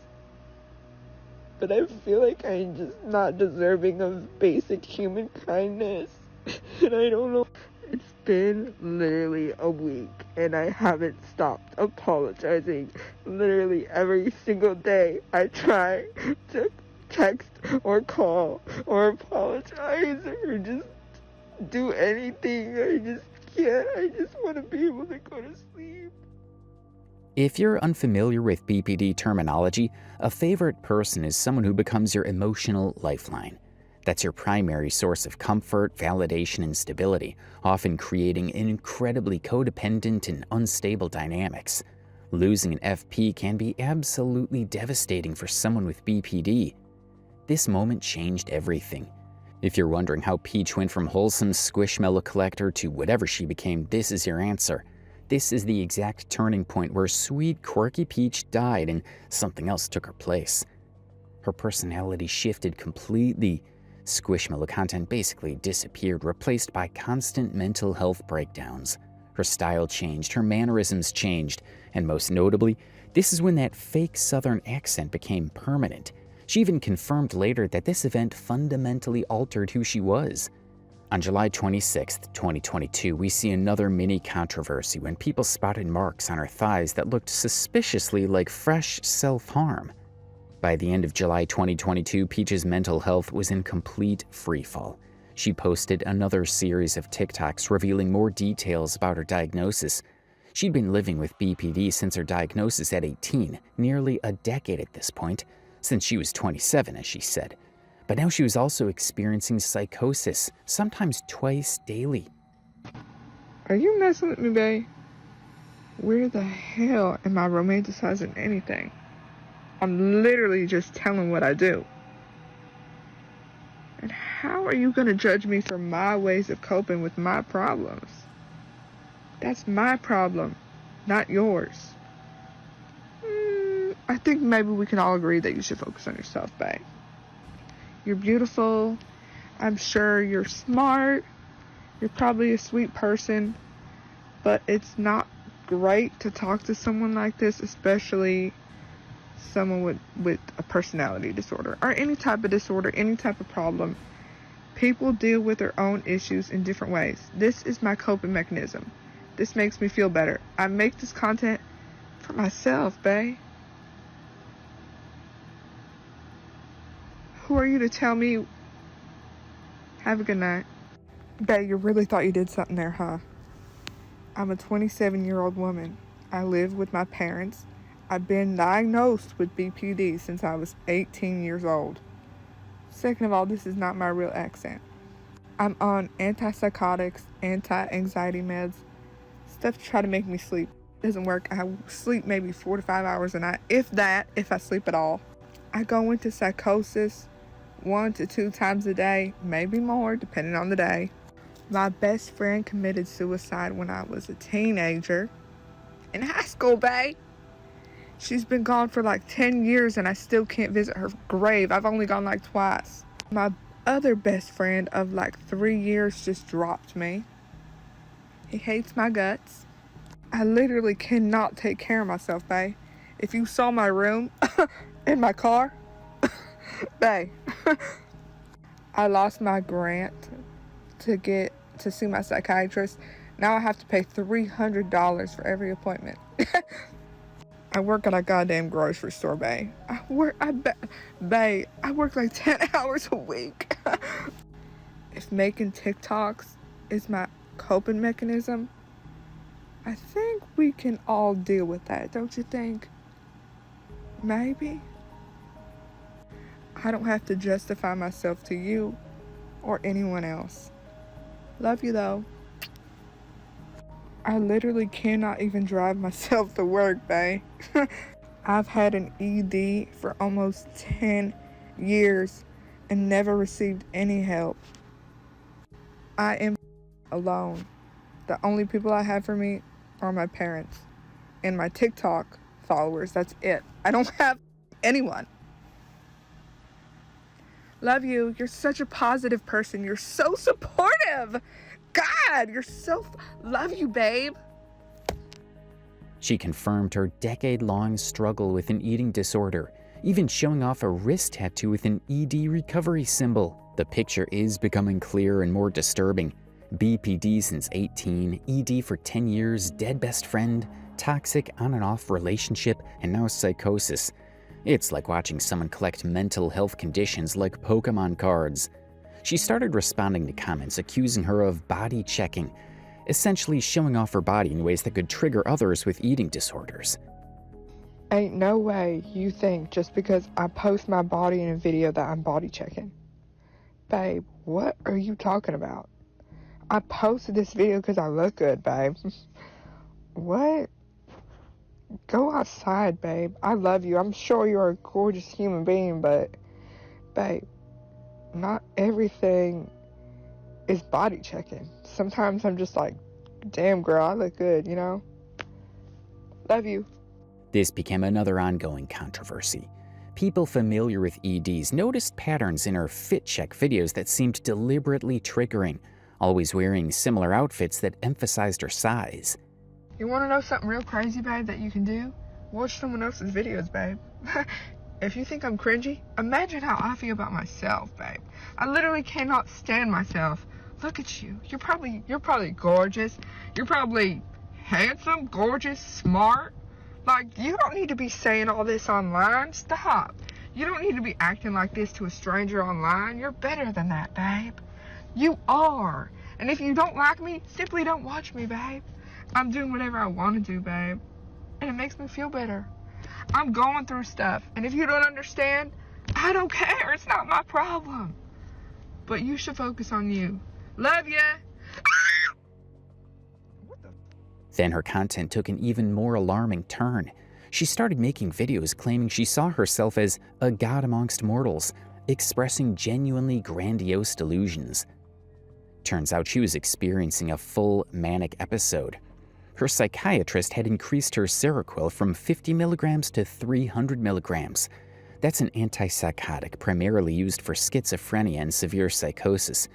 S12: but I feel like I'm just not deserving of basic human kindness, and I don't know. It's been literally a week, and I haven't stopped apologizing. Literally every single day, I try to text or call or apologize or just do anything. I just can't. I just want to be able to go to sleep.
S2: If you're unfamiliar with BPD terminology, a favorite person is someone who becomes your emotional lifeline. That's your primary source of comfort, validation, and stability, often creating incredibly codependent and unstable dynamics. Losing an FP can be absolutely devastating for someone with BPD. This moment changed everything. If you're wondering how Peach went from wholesome Squishmallow collector to whatever she became, this is your answer. This is the exact turning point where sweet, quirky Peach died and something else took her place. Her personality shifted completely. Squishmallow content basically disappeared, replaced by constant mental health breakdowns. Her style changed, her mannerisms changed, and most notably, this is when that fake Southern accent became permanent. She even confirmed later that this event fundamentally altered who she was. On July 26, 2022, we see another mini controversy when people spotted marks on her thighs that looked suspiciously like fresh self-harm. By the end of July 2022, Peach's mental health was in complete freefall. She posted another series of TikToks revealing more details about her diagnosis. She'd been living with BPD since her diagnosis at 18, nearly a decade at this point, since she was 27, as she said. But now she was also experiencing psychosis, sometimes twice daily.
S12: Are you messing with me, babe? Where the hell am I romanticizing anything? I'm literally just telling what I do. And how are you going to judge me for my ways of coping with my problems? That's my problem, not yours. I think maybe we can all agree that you should focus on yourself, babe. You're beautiful. I'm sure you're smart. You're probably a sweet person. But it's not great to talk to someone like this, especially someone with a personality disorder or any type of disorder, any type of problem. People deal with their own issues in different ways. This is my coping mechanism. This makes me feel better. I make this content for myself, bae. Who are you to tell me? Have a good night. Bae, you really thought you did something there, huh? I'm a 27-year-old woman. I live with my parents. I've been diagnosed with BPD since I was 18 years old. Second of all, this is not my real accent. I'm on antipsychotics, anti-anxiety meds, stuff to try to make me sleep. Doesn't work. I sleep maybe 4 to 5 hours a night, if I sleep at all. I go into psychosis 1 to 2 times a day, maybe more, depending on the day. My best friend committed suicide when I was a teenager. In high school, bae. She's been gone for like 10 years and I still can't visit her grave. I've only gone like twice. My other best friend of like 3 years just dropped me. He hates my guts. I literally cannot take care of myself, bae. If you saw my room in my car, bae, I lost my grant to see my psychiatrist. Now I have to pay $300 for every appointment. I work at a goddamn grocery store, bae. I work like 10 hours a week. If making TikToks is my coping mechanism, I think we can all deal with that, don't you think? Maybe? I don't have to justify myself to you or anyone else. Love you though. I literally cannot even drive myself to work, bae. I've had an ED for almost 10 years and never received any help. I am alone. The only people I have for me are my parents and my TikTok followers. That's it. I don't have anyone. Love you. You're such a positive person. You're so supportive. God, love you, babe.
S2: She confirmed her decade-long struggle with an eating disorder, even showing off a wrist tattoo with an ED recovery symbol. The picture is becoming clearer and more disturbing. BPD since 18, ED for 10 years, dead best friend, toxic on and off relationship, and now psychosis. It's like watching someone collect mental health conditions like Pokemon cards. She started responding to comments accusing her of body checking, essentially showing off her body in ways that could trigger others with eating disorders.
S12: Ain't no way you think just because I post my body in a video that I'm body checking. Babe, what are you talking about? I posted this video because I look good, babe. What? Go outside, babe. I love you. I'm sure you're a gorgeous human being, but, babe, not everything is body checking. Sometimes I'm just like, damn, girl, I look good, you know? Love you.
S2: This became another ongoing controversy. People familiar with EDs noticed patterns in her fit check videos that seemed deliberately triggering, always wearing similar outfits that emphasized her size.
S12: You want to know something real crazy, babe, that you can do? Watch someone else's videos, babe. If you think I'm cringy, imagine how I feel about myself, babe. I literally cannot stand myself. Look at you. You're probably gorgeous. You're probably handsome, gorgeous, smart. Like, you don't need to be saying all this online. Stop. You don't need to be acting like this to a stranger online. You're better than that, babe. You are. And if you don't like me, simply don't watch me, babe. I'm doing whatever I want to do, babe. And it makes me feel better. I'm going through stuff. And if you don't understand, I don't care. It's not my problem. But you should focus on you. Love ya.
S2: Then her content took an even more alarming turn. She started making videos claiming she saw herself as a god amongst mortals, expressing genuinely grandiose delusions. Turns out she was experiencing a full manic episode. Her psychiatrist had increased her Seroquel from 50 milligrams to 300 milligrams. That's an antipsychotic primarily used for schizophrenia and severe psychosis.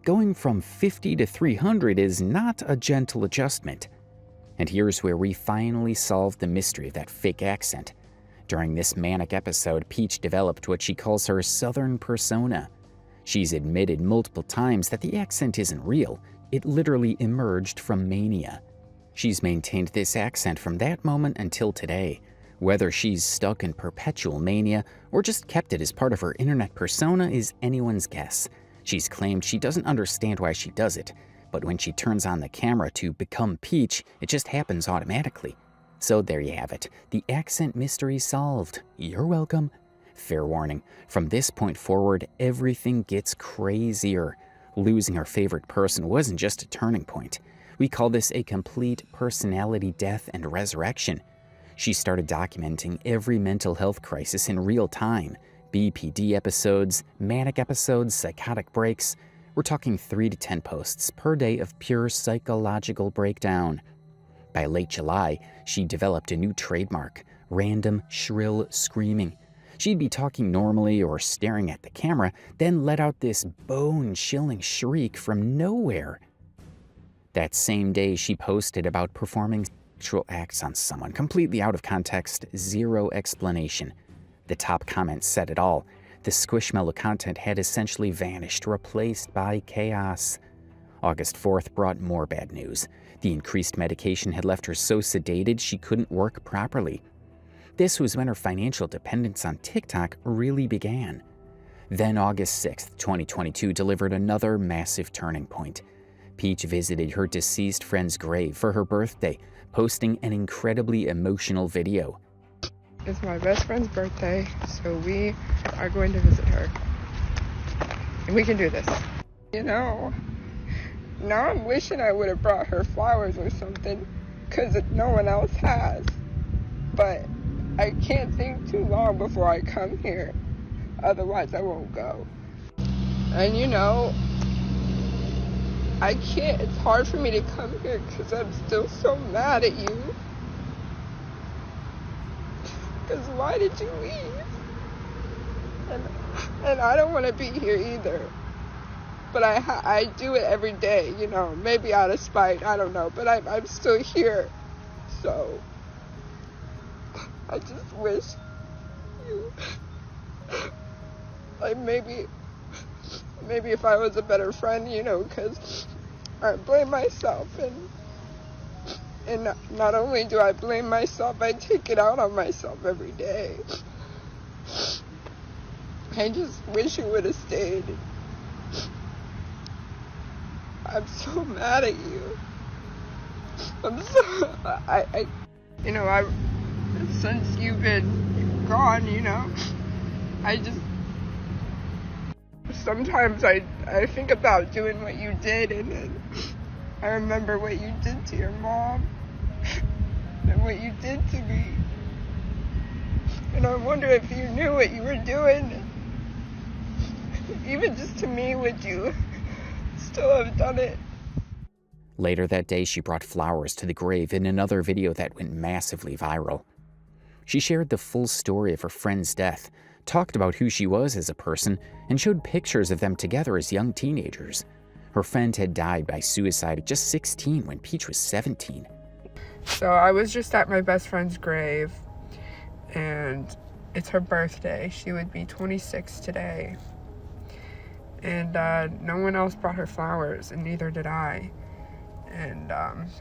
S2: Going from 50 to 300 is not a gentle adjustment. And here's where we finally solved the mystery of that fake accent. During this manic episode, Peach developed what she calls her Southern persona. She's admitted multiple times that the accent isn't real. It literally emerged from mania. She's maintained this accent from that moment until today. Whether she's stuck in perpetual mania or just kept it as part of her internet persona is anyone's guess. She's claimed she doesn't understand why she does it, but when she turns on the camera to become Peach, it just happens automatically. So there you have it, the accent mystery solved. You're welcome. Fair warning, from this point forward, everything gets crazier. Losing her favorite person wasn't just a turning point. We call this a complete personality death and resurrection. She started documenting every mental health crisis in real time. BPD episodes, manic episodes, psychotic breaks. We're talking 3 to 10 posts per day of pure psychological breakdown. By late July, she developed a new trademark, random, shrill screaming. She'd be talking normally or staring at the camera, then let out this bone-chilling shriek from nowhere. That same day, she posted about performing sexual acts on someone, completely out of context, zero explanation. The top comment said it all. The Squishmallow content had essentially vanished, replaced by chaos. August 4th brought more bad news. The increased medication had left her so sedated she couldn't work properly. This was when her financial dependence on TikTok really began. Then August 6th, 2022 delivered another massive turning point. Peach visited her deceased friend's grave for her birthday, posting an incredibly emotional video.
S12: It's my best friend's birthday, so we are going to visit her. And we can do this. You know, now I'm wishing I would have brought her flowers or something, because no one else has. But I can't think too long before I come here. Otherwise, I won't go. And you know, I can't, it's hard for me to come here because I'm still so mad at you. Because why did you leave? And I don't want to be here either. But I do it every day, you know, maybe out of spite, I don't know. But I'm still here. So I just wish you, like maybe if I was a better friend, you know, because I blame myself, and not only do I blame myself, I take it out on myself every day. I just wish you would have stayed. I'm so mad at you. I'm so, you know, since you've been gone, you know, I just, sometimes I think about doing what you did, and I remember what you did to your mom and what you did to me, and I wonder if you knew what you were doing. Even just to me, would you still have done it?
S2: Later that day, she brought flowers to the grave in another video that went massively viral. She shared the full story of her friend's death, talked about who she was as a person, and showed pictures of them together as young teenagers. Her friend had died by suicide at just 16 when Peach was 17.
S12: So I was just at my best friend's grave, and it's her birthday. She would be 26 today. And no one else brought her flowers, and neither did I. And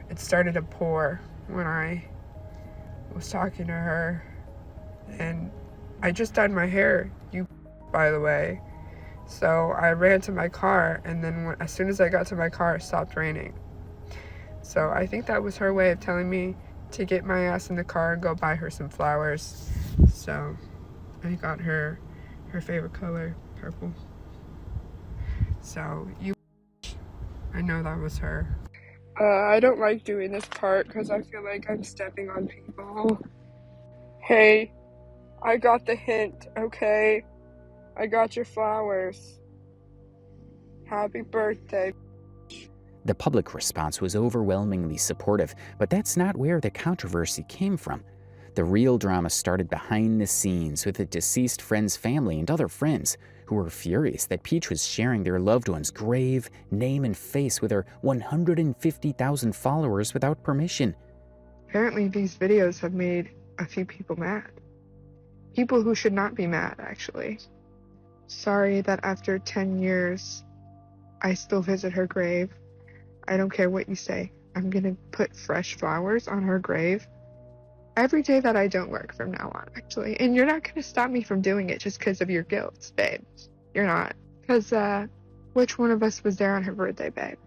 S12: it started to pour when I was talking to her. And I just dyed my hair, by the way. So I ran to my car, and then as soon as I got to my car, it stopped raining. So I think that was her way of telling me to get my ass in the car and go buy her some flowers. So I got her favorite color, purple. So I know that was her. I don't like doing this part because I feel like I'm stepping on people. Hey, I got the hint, okay? I got your flowers. Happy birthday.
S2: The public response was overwhelmingly supportive, but that's not where the controversy came from. The real drama started behind the scenes with the deceased friend's family and other friends who were furious that Peach was sharing their loved one's grave, name, and face with her 150,000 followers without permission.
S12: Apparently these videos have made a few people mad. people who should not be mad, actually. Sorry that after 10 years, I still visit her grave. I don't care what you say. I'm gonna put fresh flowers on her grave every day that I don't work from now on, actually. And you're not gonna stop me from doing it just because of your guilt, babe. You're not. Because, which one of us was there on her birthday, babe?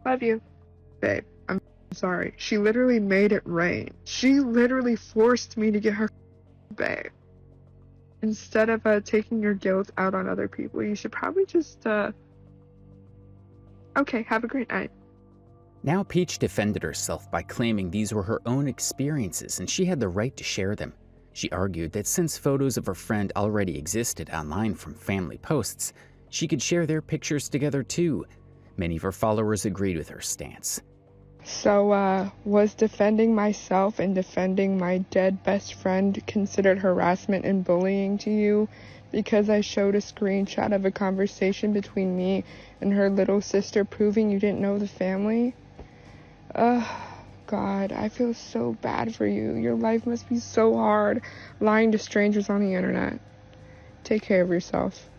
S12: Love you, babe. I'm sorry. She literally made it rain. She literally forced me to get her, babe. Instead of taking your guilt out on other people, you should probably just, okay, have a great night.
S2: Now Peach defended herself by claiming these were her own experiences and she had the right to share them. She argued that since photos of her friend already existed online from family posts, she could share their pictures together too. Many of her followers agreed with her stance.
S12: So, was defending myself and defending my dead best friend considered harassment and bullying to you because I showed a screenshot of a conversation between me and her little sister proving you didn't know the family? God, I feel so bad for you. Your life must be so hard, lying to strangers on the internet. Take care of yourself.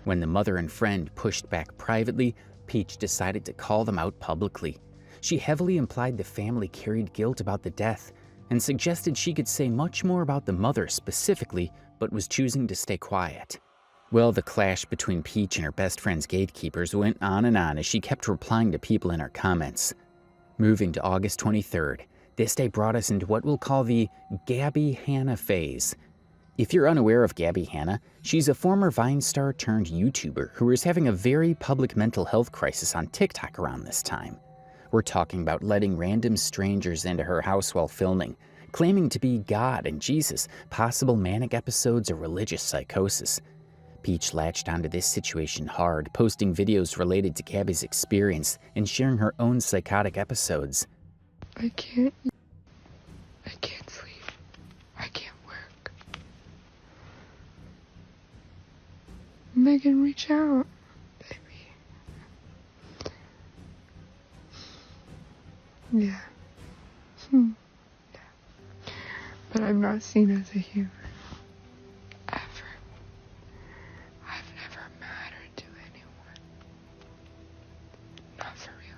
S2: When the mother and friend pushed back privately, Peach decided to call them out publicly. She heavily implied the family carried guilt about the death and suggested she could say much more about the mother specifically, but was choosing to stay quiet. Well, the clash between Peach and her best friend's gatekeepers went on and on as she kept replying to people in her comments. Moving to August 23rd, this day brought us into what we'll call the Gabby Hannah phase. If you're unaware of Gabby Hannah, she's a former Vine star turned YouTuber who is having a very public mental health crisis on TikTok around this time. We're talking about letting random strangers into her house while filming, claiming to be God and Jesus, possible manic episodes of religious psychosis. Peach latched onto this situation hard, posting videos related to Gabby's experience and sharing her own psychotic episodes.
S12: I can't sleep. I can't work. Megan, reach out, baby. Yeah. Yeah. But I'm not seen as a human. Ever. I've never mattered to anyone. Not for real.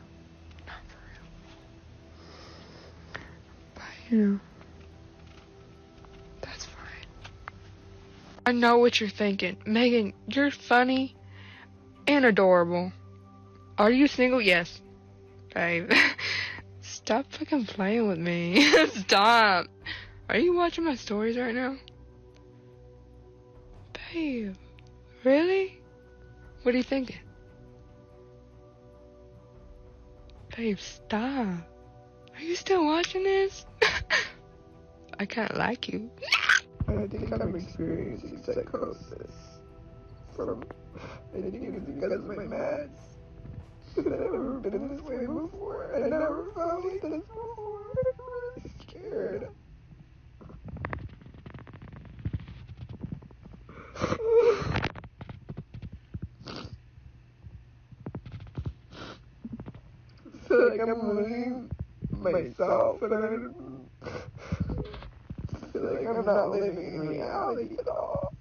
S12: Not for real. But, you know, that's fine. I know what you're thinking. Megan, you're funny and adorable. Are you single? Yes. Babe. Stop fucking playing with me. Stop. Are you watching my stories right now? Babe. Really? What are you thinking? Babe, stop. Are you still watching this? I kinda like you. I think I'm experiencing psychosis. I think it's because of my meds. I've never been this way before. I never felt like this before. I'm really scared. I feel like I'm losing myself, and I feel like I'm not living in reality at all.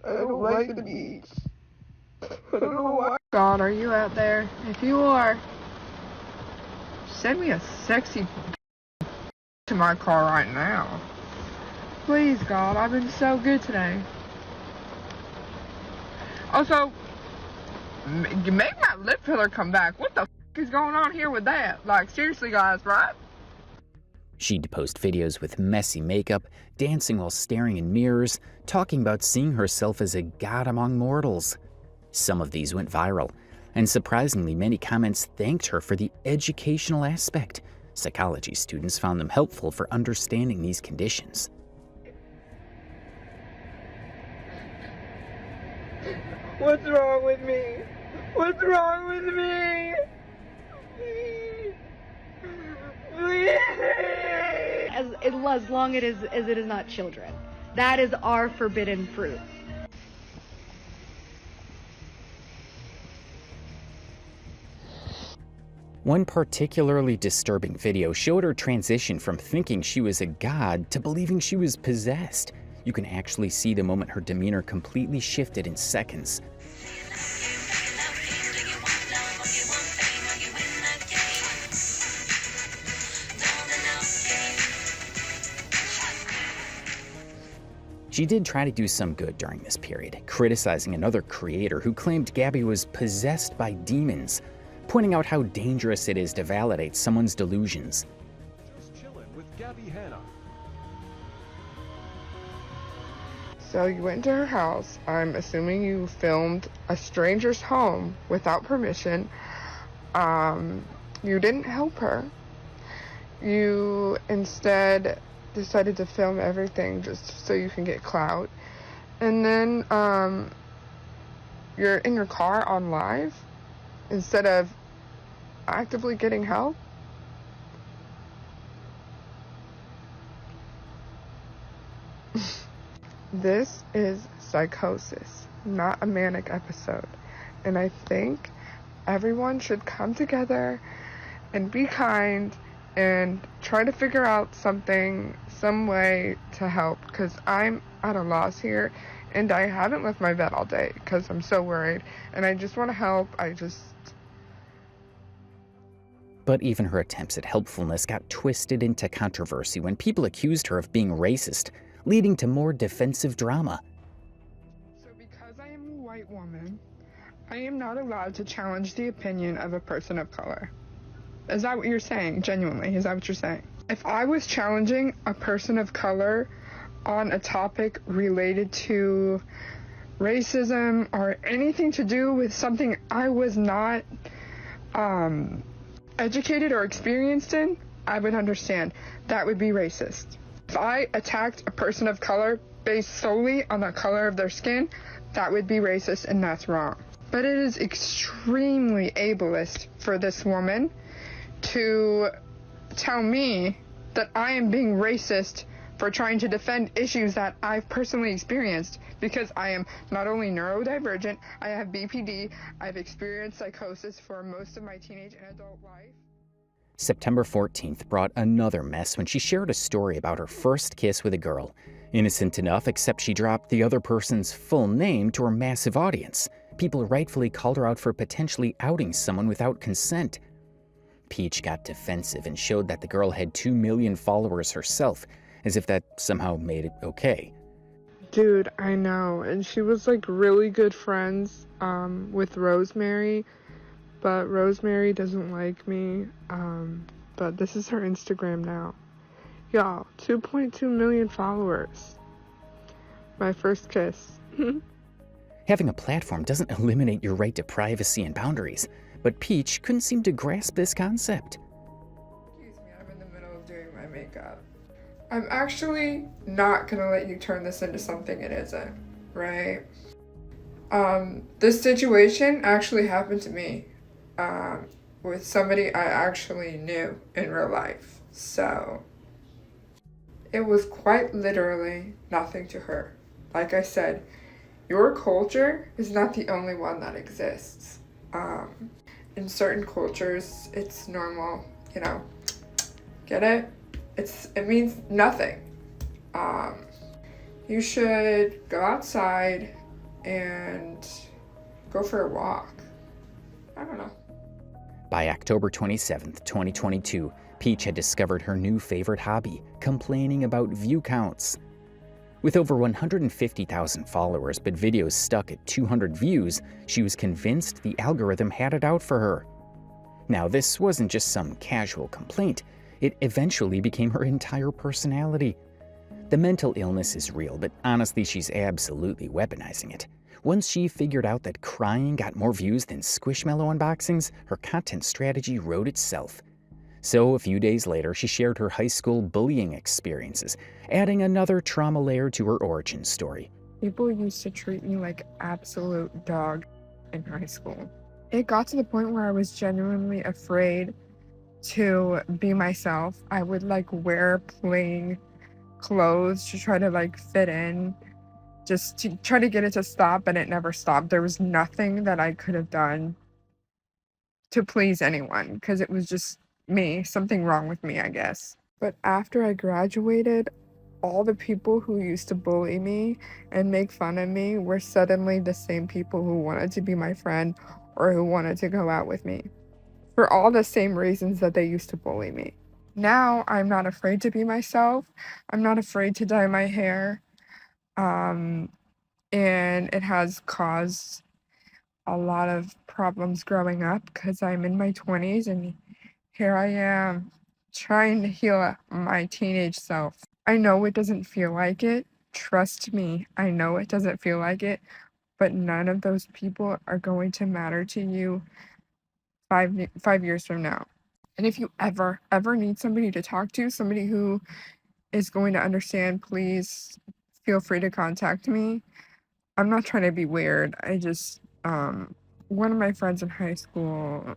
S12: I don't like the beach. I don't know why. God, are you out there? If you are, send me a sexy to my car right now. Please, God, I've been so good today. Also, make my lip filler come back. What the is going on here with that? Like, seriously, guys, right?
S2: She'd post videos with messy makeup, dancing while staring in mirrors, talking about seeing herself as a god among mortals. Some of these went viral, and surprisingly many comments thanked her for the educational aspect. Psychology students found them helpful for understanding these conditions.
S1: What's wrong with me? What's wrong with me? Please. Please.
S14: As long as it is not children. That is our forbidden fruit.
S2: One particularly disturbing video showed her transition from thinking she was a god to believing she was possessed. You can actually see the moment her demeanor completely shifted in seconds. She did try to do some good during this period, criticizing another creator who claimed Gabby was possessed by demons, pointing out how dangerous it is to validate someone's delusions.
S15: Just chilling with Gabby Hannah.
S12: So you went to her house. I'm assuming you filmed a stranger's home without permission. You didn't help her. You instead decided to film everything just so you can get clout. And then you're in your car on live instead of actively getting help. This is Psychosis, not a manic episode. And I think everyone should come together and be kind and try to figure out some way to help, because I'm at a loss here and I haven't left my bed all day because I'm so worried and I just want to help.
S2: But even her attempts at helpfulness got twisted into controversy when people accused her of being racist, leading to more defensive drama.
S12: So because I am a white woman, I am not allowed to challenge the opinion of a person of color. Is that what you're saying? Genuinely, is that what you're saying? If I was challenging a person of color on a topic related to racism or anything to do with something I was not educated or experienced in, I would understand. That would be racist. If I attacked a person of color based solely on the color of their skin, that would be racist, and that's wrong. But it is extremely ableist for this woman to tell me that I am being racist for trying to defend issues that I've personally experienced, because I am not only neurodivergent, I have BPD, I've experienced psychosis for most of my teenage and adult life.
S2: September 14th brought another mess when she shared a story about her first kiss with a girl. Innocent enough, except she dropped the other person's full name to her massive audience. People rightfully called her out for potentially outing someone without consent. Peach got defensive and showed that the girl had 2 million followers herself, as if that somehow made it okay.
S12: Dude, I know. And she was like really good friends with Rosemary, but Rosemary doesn't like me. But this is her Instagram now. Y'all, 2.2 million followers. My first kiss.
S2: Having a platform doesn't eliminate your right to privacy and boundaries, but Peach couldn't seem to grasp this concept.
S12: Excuse me, I'm in the middle of doing my makeup. I'm actually not gonna let you turn this into something it isn't, right? This situation actually happened to me with somebody I actually knew in real life. So it was quite literally nothing to her. Like I said, your culture is not the only one that exists. In certain cultures, it's normal, you know, get it? It means nothing. You should go outside and go for a walk. I don't know.
S2: By October 27th, 2022, Peach had discovered her new favorite hobby, complaining about view counts. With over 150,000 followers but videos stuck at 200 views, she was convinced the algorithm had it out for her. Now, this wasn't just some casual complaint. It eventually became her entire personality. The mental illness is real, but honestly, she's absolutely weaponizing it. Once she figured out that crying got more views than Squishmallow unboxings, her content strategy wrote itself. So a few days later, she shared her high school bullying experiences, adding another trauma layer to her origin story.
S12: People used to treat me like absolute dog in high school. It got to the point where I was genuinely afraid to be myself. I would like wear plain clothes to try to like fit in, just to try to get it to stop, and it never stopped. There was nothing that I could have done to please anyone, because it was just me, something wrong with me, I guess. But after I graduated, all the people who used to bully me and make fun of me were suddenly the same people who wanted to be my friend or who wanted to go out with me, for all the same reasons that they used to bully me. Now I'm not afraid to be myself. I'm not afraid to dye my hair. And it has caused a lot of problems growing up because I'm in my 20s and here I am trying to heal my teenage self. I know it doesn't feel like it. Trust me, I know it doesn't feel like it, but none of those people are going to matter to you 5 years from now. And if you ever need somebody to talk to, somebody who is going to understand, please feel free to contact me. I'm not trying to be weird. I just, one of my friends in high school,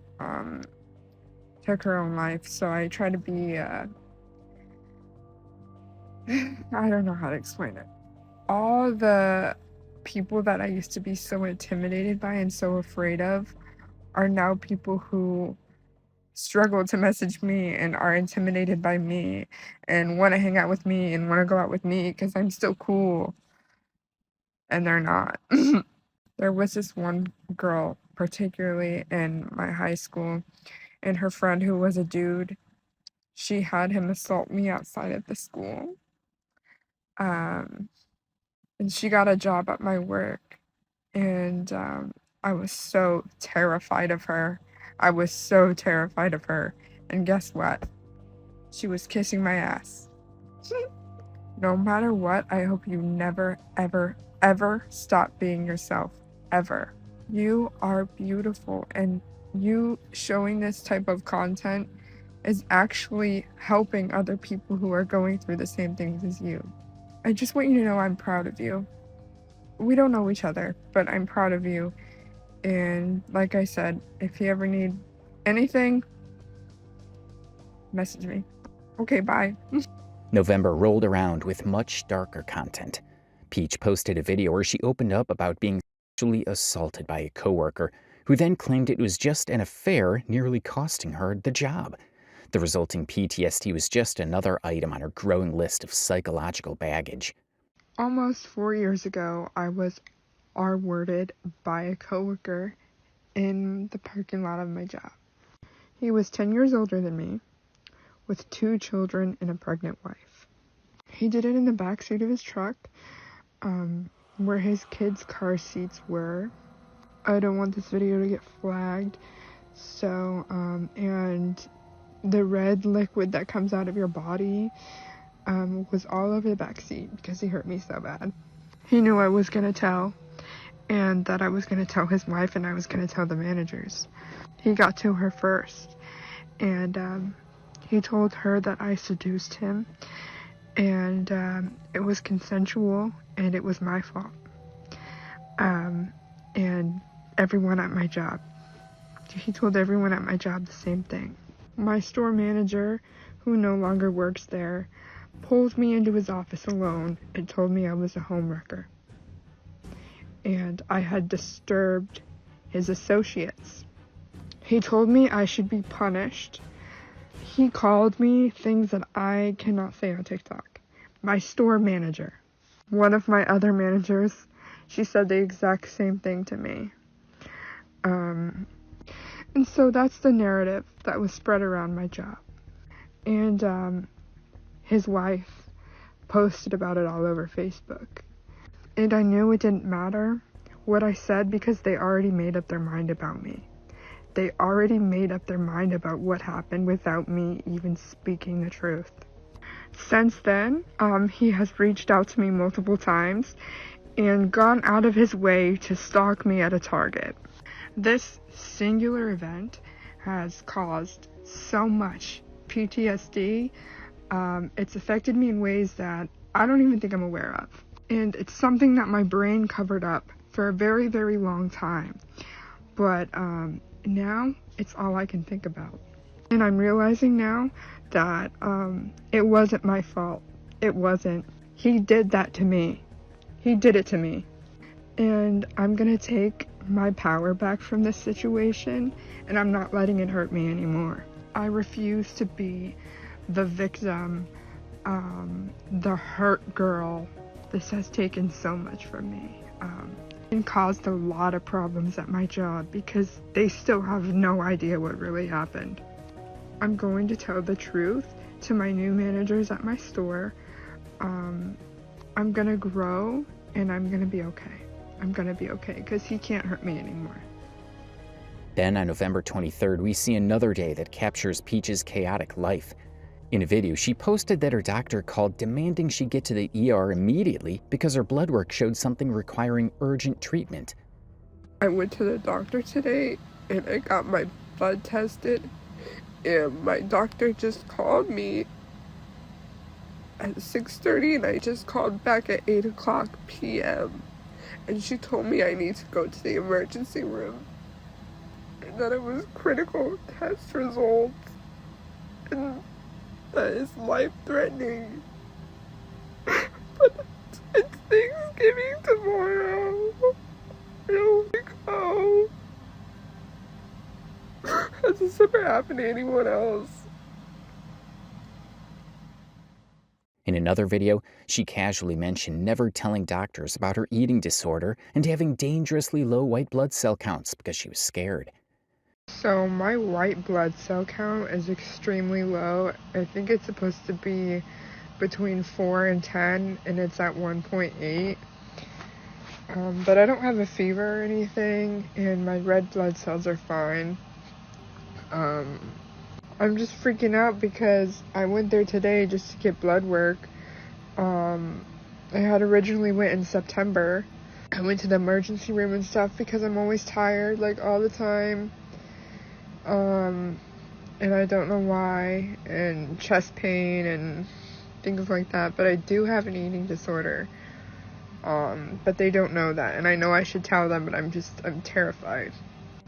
S12: took her own life, so I try to be, I don't know how to explain it. All the people that I used to be so intimidated by and so afraid of are now people who struggle to message me and are intimidated by me and want to hang out with me and want to go out with me because I'm still cool. And they're not. There was this one girl, particularly in my high school, and her friend who was a dude, she had him assault me outside of the school. And she got a job at my work, and I was so terrified of her. I was so terrified of her. And guess what? She was kissing my ass. No matter what, I hope you never, ever, ever stop being yourself. Ever. You are beautiful, and you showing this type of content is actually helping other people who are going through the same things as you. I just want you to know I'm proud of you. We don't know each other, but I'm proud of you. And like I said, if you ever need anything, message me. Okay, bye.
S2: November rolled around with much darker content. Peach posted a video where she opened up about being sexually assaulted by a coworker, who then claimed it was just an affair, nearly costing her the job. The resulting PTSD was just another item on her growing list of psychological baggage.
S12: Almost 4 years ago, I was R-worded by a coworker in the parking lot of my job. He was 10 years older than me, with 2 children and a pregnant wife. He did it in the backseat of his truck, where his kids' car seats were. I don't want this video to get flagged, so, and the red liquid that comes out of your body was all over the backseat because he hurt me so bad. He knew I was gonna tell, and that I was gonna tell his wife, and I was gonna tell the managers. He got to her first, and he told her that I seduced him, and it was consensual, and it was my fault. And everyone at my job. He told everyone at my job the same thing. My store manager, who no longer works there, pulled me into his office alone and told me I was a homewrecker. And I had disturbed his associates. He told me I should be punished. He called me things that I cannot say on TikTok. My store manager. One of my other managers, she said the exact same thing to me. And so that's the narrative that was spread around my job. And his wife posted about it all over Facebook. And I knew it didn't matter what I said because they already made up their mind about me. They already made up their mind about what happened without me even speaking the truth. Since then, he has reached out to me multiple times and gone out of his way to stalk me at a Target. This singular event has caused so much PTSD. It's affected me in ways that I don't even think I'm aware of. And it's something that my brain covered up for a very, very long time. But now it's all I can think about. And I'm realizing now that it wasn't my fault. It wasn't. He did that to me. He did it to me. And I'm gonna take my power back from this situation, and I'm not letting it hurt me anymore. I refuse to be the victim, the hurt girl. This has taken so much from me. And caused a lot of problems at my job because they still have no idea what really happened. I'm going to tell the truth to my new managers at my store. I'm gonna grow and I'm gonna be okay. I'm gonna be okay because he can't hurt me anymore.
S2: Then on November 23rd, we see another day that captures Peach's chaotic life. In a video, she posted that her doctor called demanding she get to the ER immediately because her blood work showed something requiring urgent treatment.
S12: I went to the doctor today and I got my blood tested, and my doctor just called me at 6:30 and I just called back at 8:00 p.m. and she told me I need to go to the emergency room and that it was critical test results and that is life-threatening. But it's Thanksgiving tomorrow. I don't want to go. Has this ever happened to anyone else?
S2: In another video, she casually mentioned never telling doctors about her eating disorder and having dangerously low white blood cell counts because she was scared.
S12: So my white blood cell count is extremely low. I think it's supposed to be between 4 and 10, and it's at 1.8. But I don't have a fever or anything, and my red blood cells are fine. I'm just freaking out because I went there today just to get blood work. I had originally went in September. I went to the emergency room and stuff because I'm always tired, like all the time. And I don't know why, and chest pain and things like that, but I do have an eating disorder. But they don't know that, and I know I should tell them, but I'm terrified.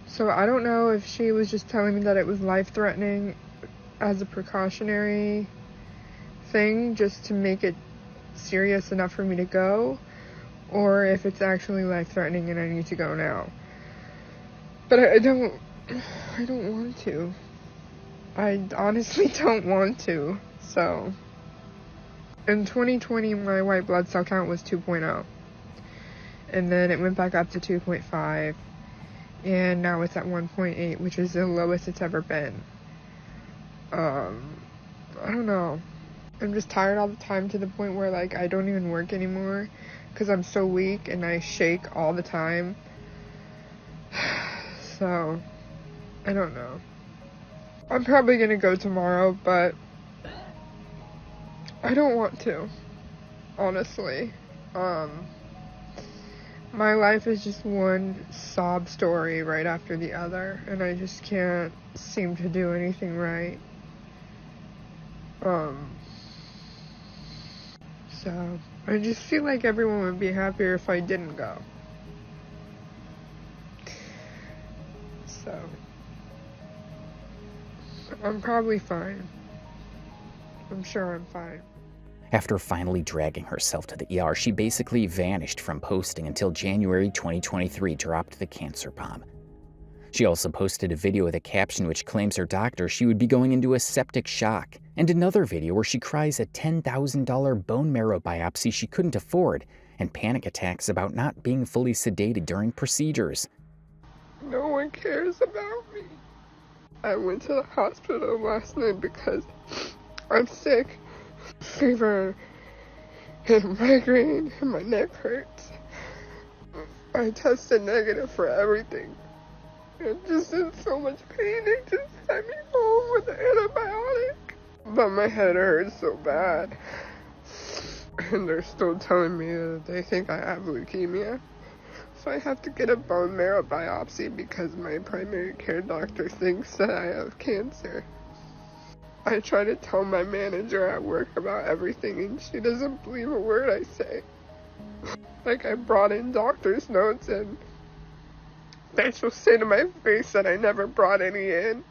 S12: So I don't know if she was just telling me that it was life-threatening as a precautionary thing, just to make it serious enough for me to go, or if it's actually life-threatening and I need to go now. But I don't want to. I honestly don't want to. So, in 2020, my white blood cell count was 2.0. And then it went back up to 2.5. And now it's at 1.8, which is the lowest it's ever been. I don't know. I'm just tired all the time to the point where, like, I don't even work anymore because I'm so weak and I shake all the time. So, I don't know. I'm probably gonna go tomorrow, but I don't want to, honestly. My life is just one sob story right after the other, and I just can't seem to do anything right. So, I just feel like everyone would be happier if I didn't go. So, I'm probably fine. I'm sure I'm fine.
S2: After finally dragging herself to the ER, she basically vanished from posting until January 2023 dropped the cancer bomb. She also posted a video with a caption which claims her doctor she would be going into a septic shock, and another video where she cries a $10,000 bone marrow biopsy she couldn't afford, and panic attacks about not being fully sedated during procedures.
S12: No one cares about me. I went to the hospital last night because I'm sick, fever, and migraine, and my neck hurts. I tested negative for everything. I'm just in so much pain, they just sent me home with an antibiotic. But my head hurts so bad. And they're still telling me that they think I have leukemia. So I have to get a bone marrow biopsy because my primary care doctor thinks that I have cancer. I try to tell my manager at work about everything and she doesn't believe a word I say. Like, I brought in doctor's notes and then she'll say to my face that I never brought any in.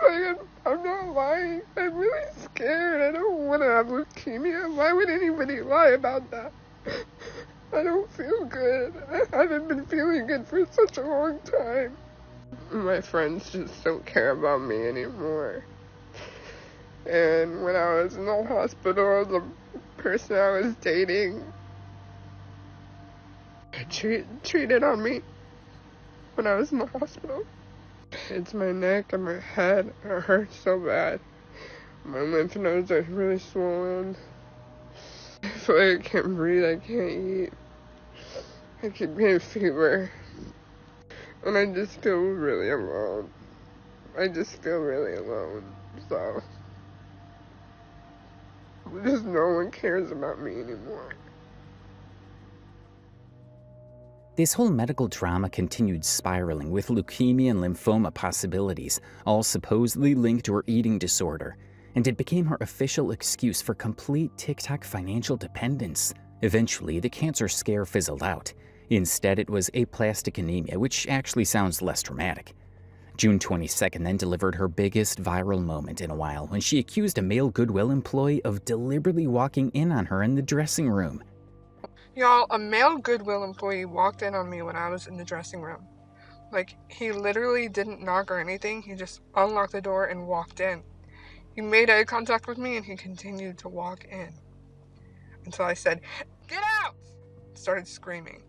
S12: Like, I'm not lying. I'm really scared. I don't want to have leukemia. Why would anybody lie about that?
S1: I don't feel good. I haven't been feeling good for such a long time. My friends just don't care about me anymore. And when I was in the hospital, the person I was dating cheated on me when I was in the hospital. It's my neck and my head. It hurts so bad. My lymph nodes are really swollen. I feel like I can't breathe, I can't eat. I keep getting fever. And I just feel really alone. I just feel really alone. So, just no one cares about me anymore.
S2: This whole medical drama continued spiraling, with leukemia and lymphoma possibilities, all supposedly linked to her eating disorder, and it became her official excuse for complete TikTok financial dependence. Eventually, the cancer scare fizzled out. Instead, it was aplastic anemia, which actually sounds less dramatic. June 22nd then delivered her biggest viral moment in a while when she accused a male Goodwill employee of deliberately walking in on her in the dressing room.
S12: Y'all, a male Goodwill employee walked in on me when I was in the dressing room. Like, he literally didn't knock or anything. He just unlocked the door and walked in. He made eye contact with me and he continued to walk in. Until I said, "Get out!" Started screaming.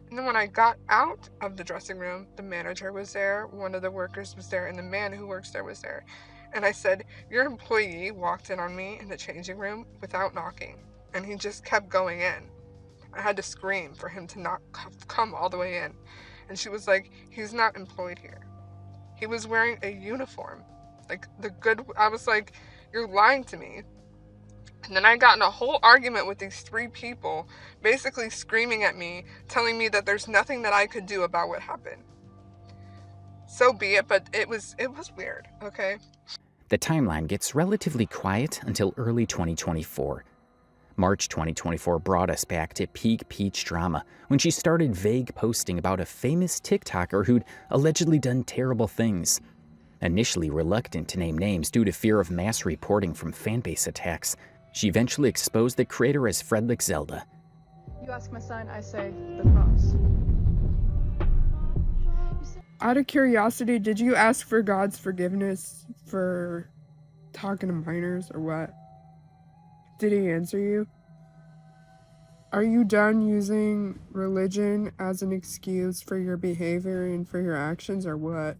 S12: And then when I got out of the dressing room, the manager was there, one of the workers was there, and the man who works there was there. And I said, "Your employee walked in on me in the changing room without knocking." And he just kept going in. I had to scream for him to not come all the way in. And she was like, "He's not employed here." He was wearing a uniform. I was like, "You're lying to me." And then I got in a whole argument with these three people, basically screaming at me, telling me that there's nothing that I could do about what happened. So be it, but it was weird, okay?
S2: The timeline gets relatively quiet until early 2024. March 2024 brought us back to peak Peach drama, when she started vague posting about a famous TikToker who'd allegedly done terrible things. Initially reluctant to name names due to fear of mass reporting from fanbase attacks, she eventually exposed the creator as Fredlik Zelda.
S16: You ask my sign, I say the cross.
S12: Out of curiosity, did you ask for God's forgiveness for talking to minors or what? Did he answer you? Are you done using religion as an excuse for your behavior and for your actions or what?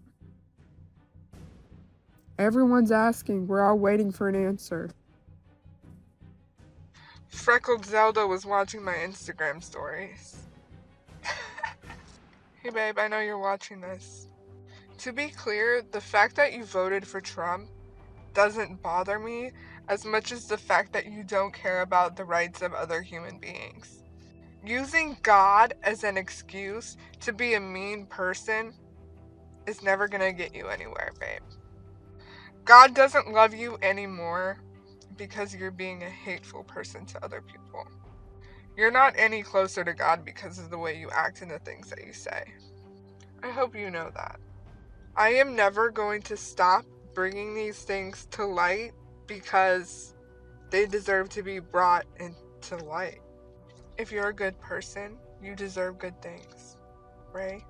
S12: Everyone's asking. We're all waiting for an answer. Freckled Zelda was watching my Instagram stories. Hey babe, I know you're watching this. To be clear, the fact that you voted for Trump doesn't bother me as much as the fact that you don't care about the rights of other human beings. Using God as an excuse to be a mean person is never gonna get you anywhere, babe. God doesn't love you anymore because you're being a hateful person to other people. You're not any closer to God because of the way you act and the things that you say. I hope you know that. I am never going to stop bringing these things to light because they deserve to be brought into light. If you're a good person, you deserve good things, right?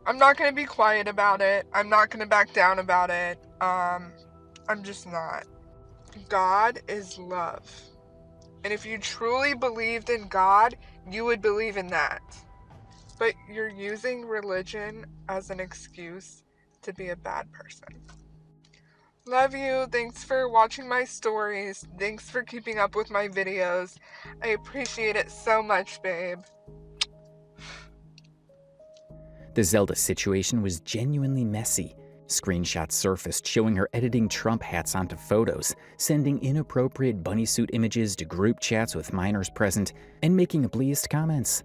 S12: I'm not going to be quiet about it. I'm not going to back down about it. I'm just not. God is love. And if you truly believed in God, you would believe in that. But you're using religion as an excuse to be a bad person. Love you. Thanks for watching my stories. Thanks for keeping up with my videos. I appreciate it so much, babe.
S2: The Zelda situation was genuinely messy. Screenshots surfaced showing her editing Trump hats onto photos, sending inappropriate bunny suit images to group chats with minors present, and making ableist comments.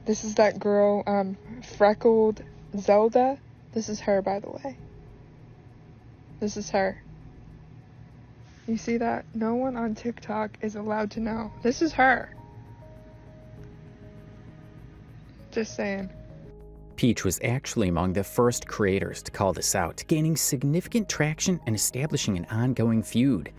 S12: This is that girl, Freckled Zelda. This is her, by the way. This is her. You see that? No one on TikTok is allowed to know. This is her. Just saying.
S2: Peach was actually among the first creators to call this out, gaining significant traction and establishing an ongoing feud.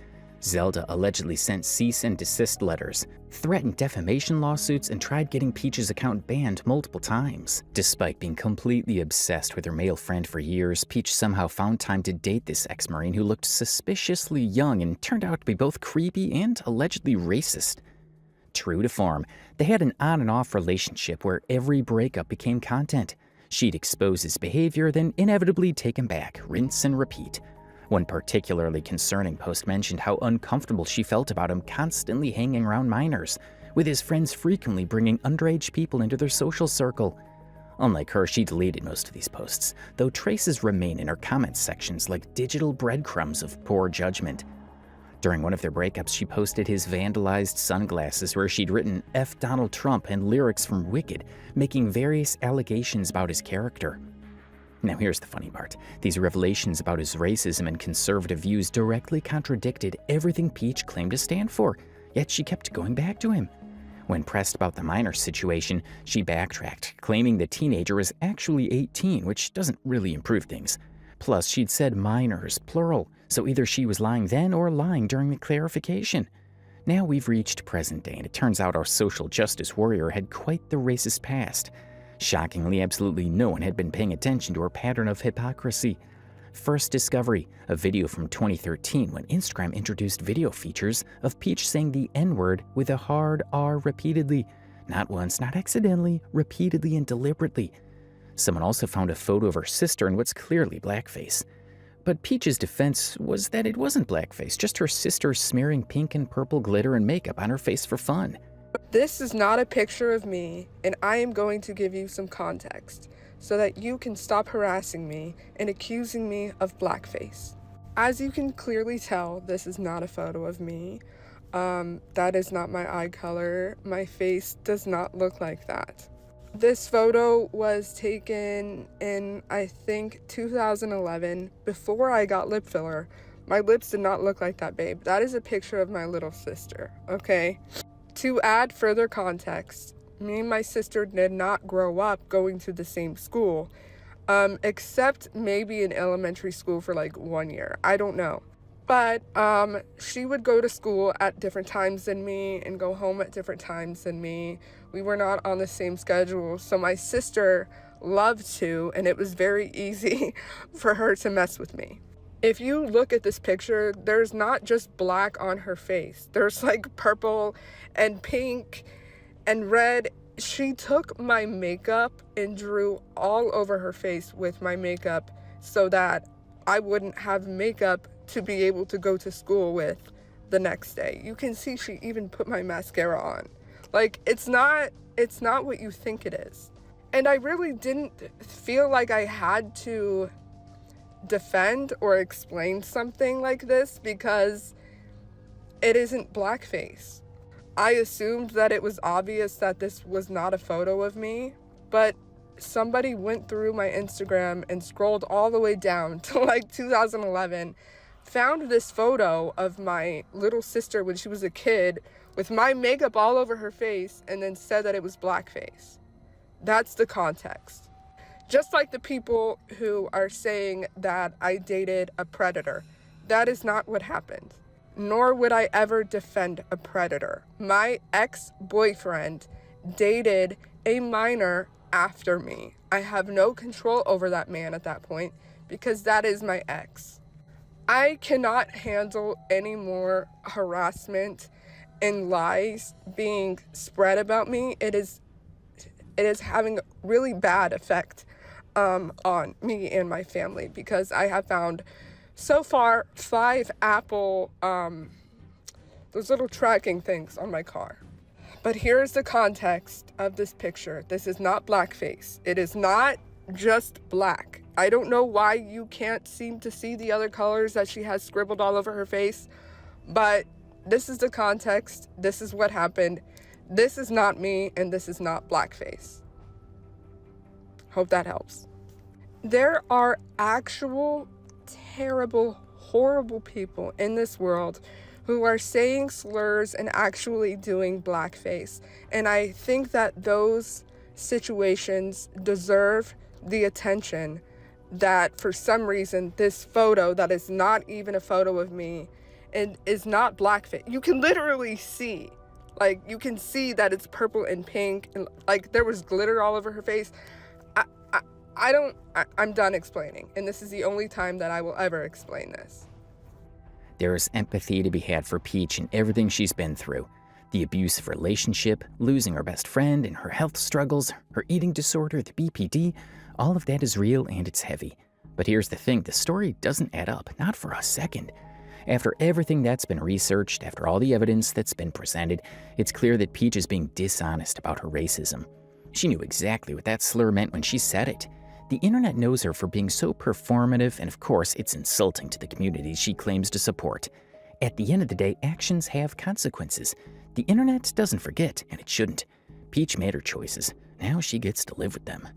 S2: Zelda allegedly sent cease and desist letters, threatened defamation lawsuits, and tried getting Peach's account banned multiple times. Despite being completely obsessed with her male friend for years, Peach somehow found time to date this ex-Marine who looked suspiciously young and turned out to be both creepy and allegedly racist. True to form, they had an on and off relationship where every breakup became content. She'd expose his behavior, then inevitably take him back, rinse and repeat. One particularly concerning post mentioned how uncomfortable she felt about him constantly hanging around minors, with his friends frequently bringing underage people into their social circle. Unlike her, she deleted most of these posts, though traces remain in her comments sections like digital breadcrumbs of poor judgment. During one of their breakups, she posted his vandalized sunglasses where she'd written F Donald Trump and lyrics from Wicked, making various allegations about his character. Now here's the funny part. These revelations about his racism and conservative views directly contradicted everything Peach claimed to stand for, yet she kept going back to him. When pressed about the minor situation, she backtracked, claiming the teenager was actually 18, which doesn't really improve things. Plus, she'd said minors, plural, so either she was lying then or lying during the clarification. Now we've reached present day, and it turns out our social justice warrior had quite the racist past. Shockingly, absolutely no one had been paying attention to her pattern of hypocrisy. First discovery, a video from 2013 when Instagram introduced video features of Peach saying the N-word with a hard R repeatedly. Not once, not accidentally, repeatedly and deliberately. Someone also found a photo of her sister in what's clearly blackface. But Peach's defense was that it wasn't blackface, just her sister smearing pink and purple glitter and makeup on her face for fun.
S12: This is not a picture of me, and I am going to give you some context so that you can stop harassing me and accusing me of blackface. As you can clearly tell, this is not a photo of me. That is not my eye color. My face does not look like that. This photo was taken in, I think, 2011, before I got lip filler. My lips did not look like that, babe. That is a picture of my little sister, okay? To add further context, me and my sister did not grow up going to the same school, except maybe in elementary school for like 1 year. I don't know. But she would go to school at different times than me and go home at different times than me. We were not on the same schedule, so my sister loved to, and it was very easy for her to mess with me. If you look at this picture, there's not just black on her face. There's like purple and pink and red. She took my makeup and drew all over her face with my makeup so that I wouldn't have makeup to be able to go to school with the next day. You can see she even put my mascara on. Like, it's not what you think it is. And I really didn't feel like I had to defend or explain something like this because it isn't blackface. I assumed that it was obvious that this was not a photo of me, but somebody went through my Instagram and scrolled all the way down to like 2011, found this photo of my little sister when she was a kid with my makeup all over her face, and then said that it was blackface. That's the context. Just like the people who are saying that I dated a predator. That is not what happened. Nor would I ever defend a predator. My ex-boyfriend dated a minor after me. I have no control over that man at that point because that is my ex. I cannot handle any more harassment and lies being spread about me. It is having a really bad effect on me and my family because I have found so far 5 Apple those little tracking things on my car. But here's the context of this picture. This is not blackface. It is not just black. I don't know why you can't seem to see the other colors that she has scribbled all over her face, but this is the context. This is what happened. This is not me, and this is not blackface. Hope that helps. There are actual terrible, horrible people in this world who are saying slurs and actually doing blackface. And I think that those situations deserve the attention that for some reason this photo that is not even a photo of me and is not blackface. You can literally see, like, you can see that it's purple and pink, and like there was glitter all over her face. I'm done explaining, and this is the only time that I will ever explain this.
S2: There is empathy to be had for Peach and everything she's been through. The abusive relationship, losing her best friend, and her health struggles, her eating disorder, the BPD, all of that is real and it's heavy. But here's the thing, the story doesn't add up, not for a second. After everything that's been researched, after all the evidence that's been presented, it's clear that Peach is being dishonest about her racism. She knew exactly what that slur meant when she said it. The internet knows her for being so performative, and of course, it's insulting to the community she claims to support. At the end of the day, actions have consequences. The internet doesn't forget, and it shouldn't. Peach made her choices. Now she gets to live with them.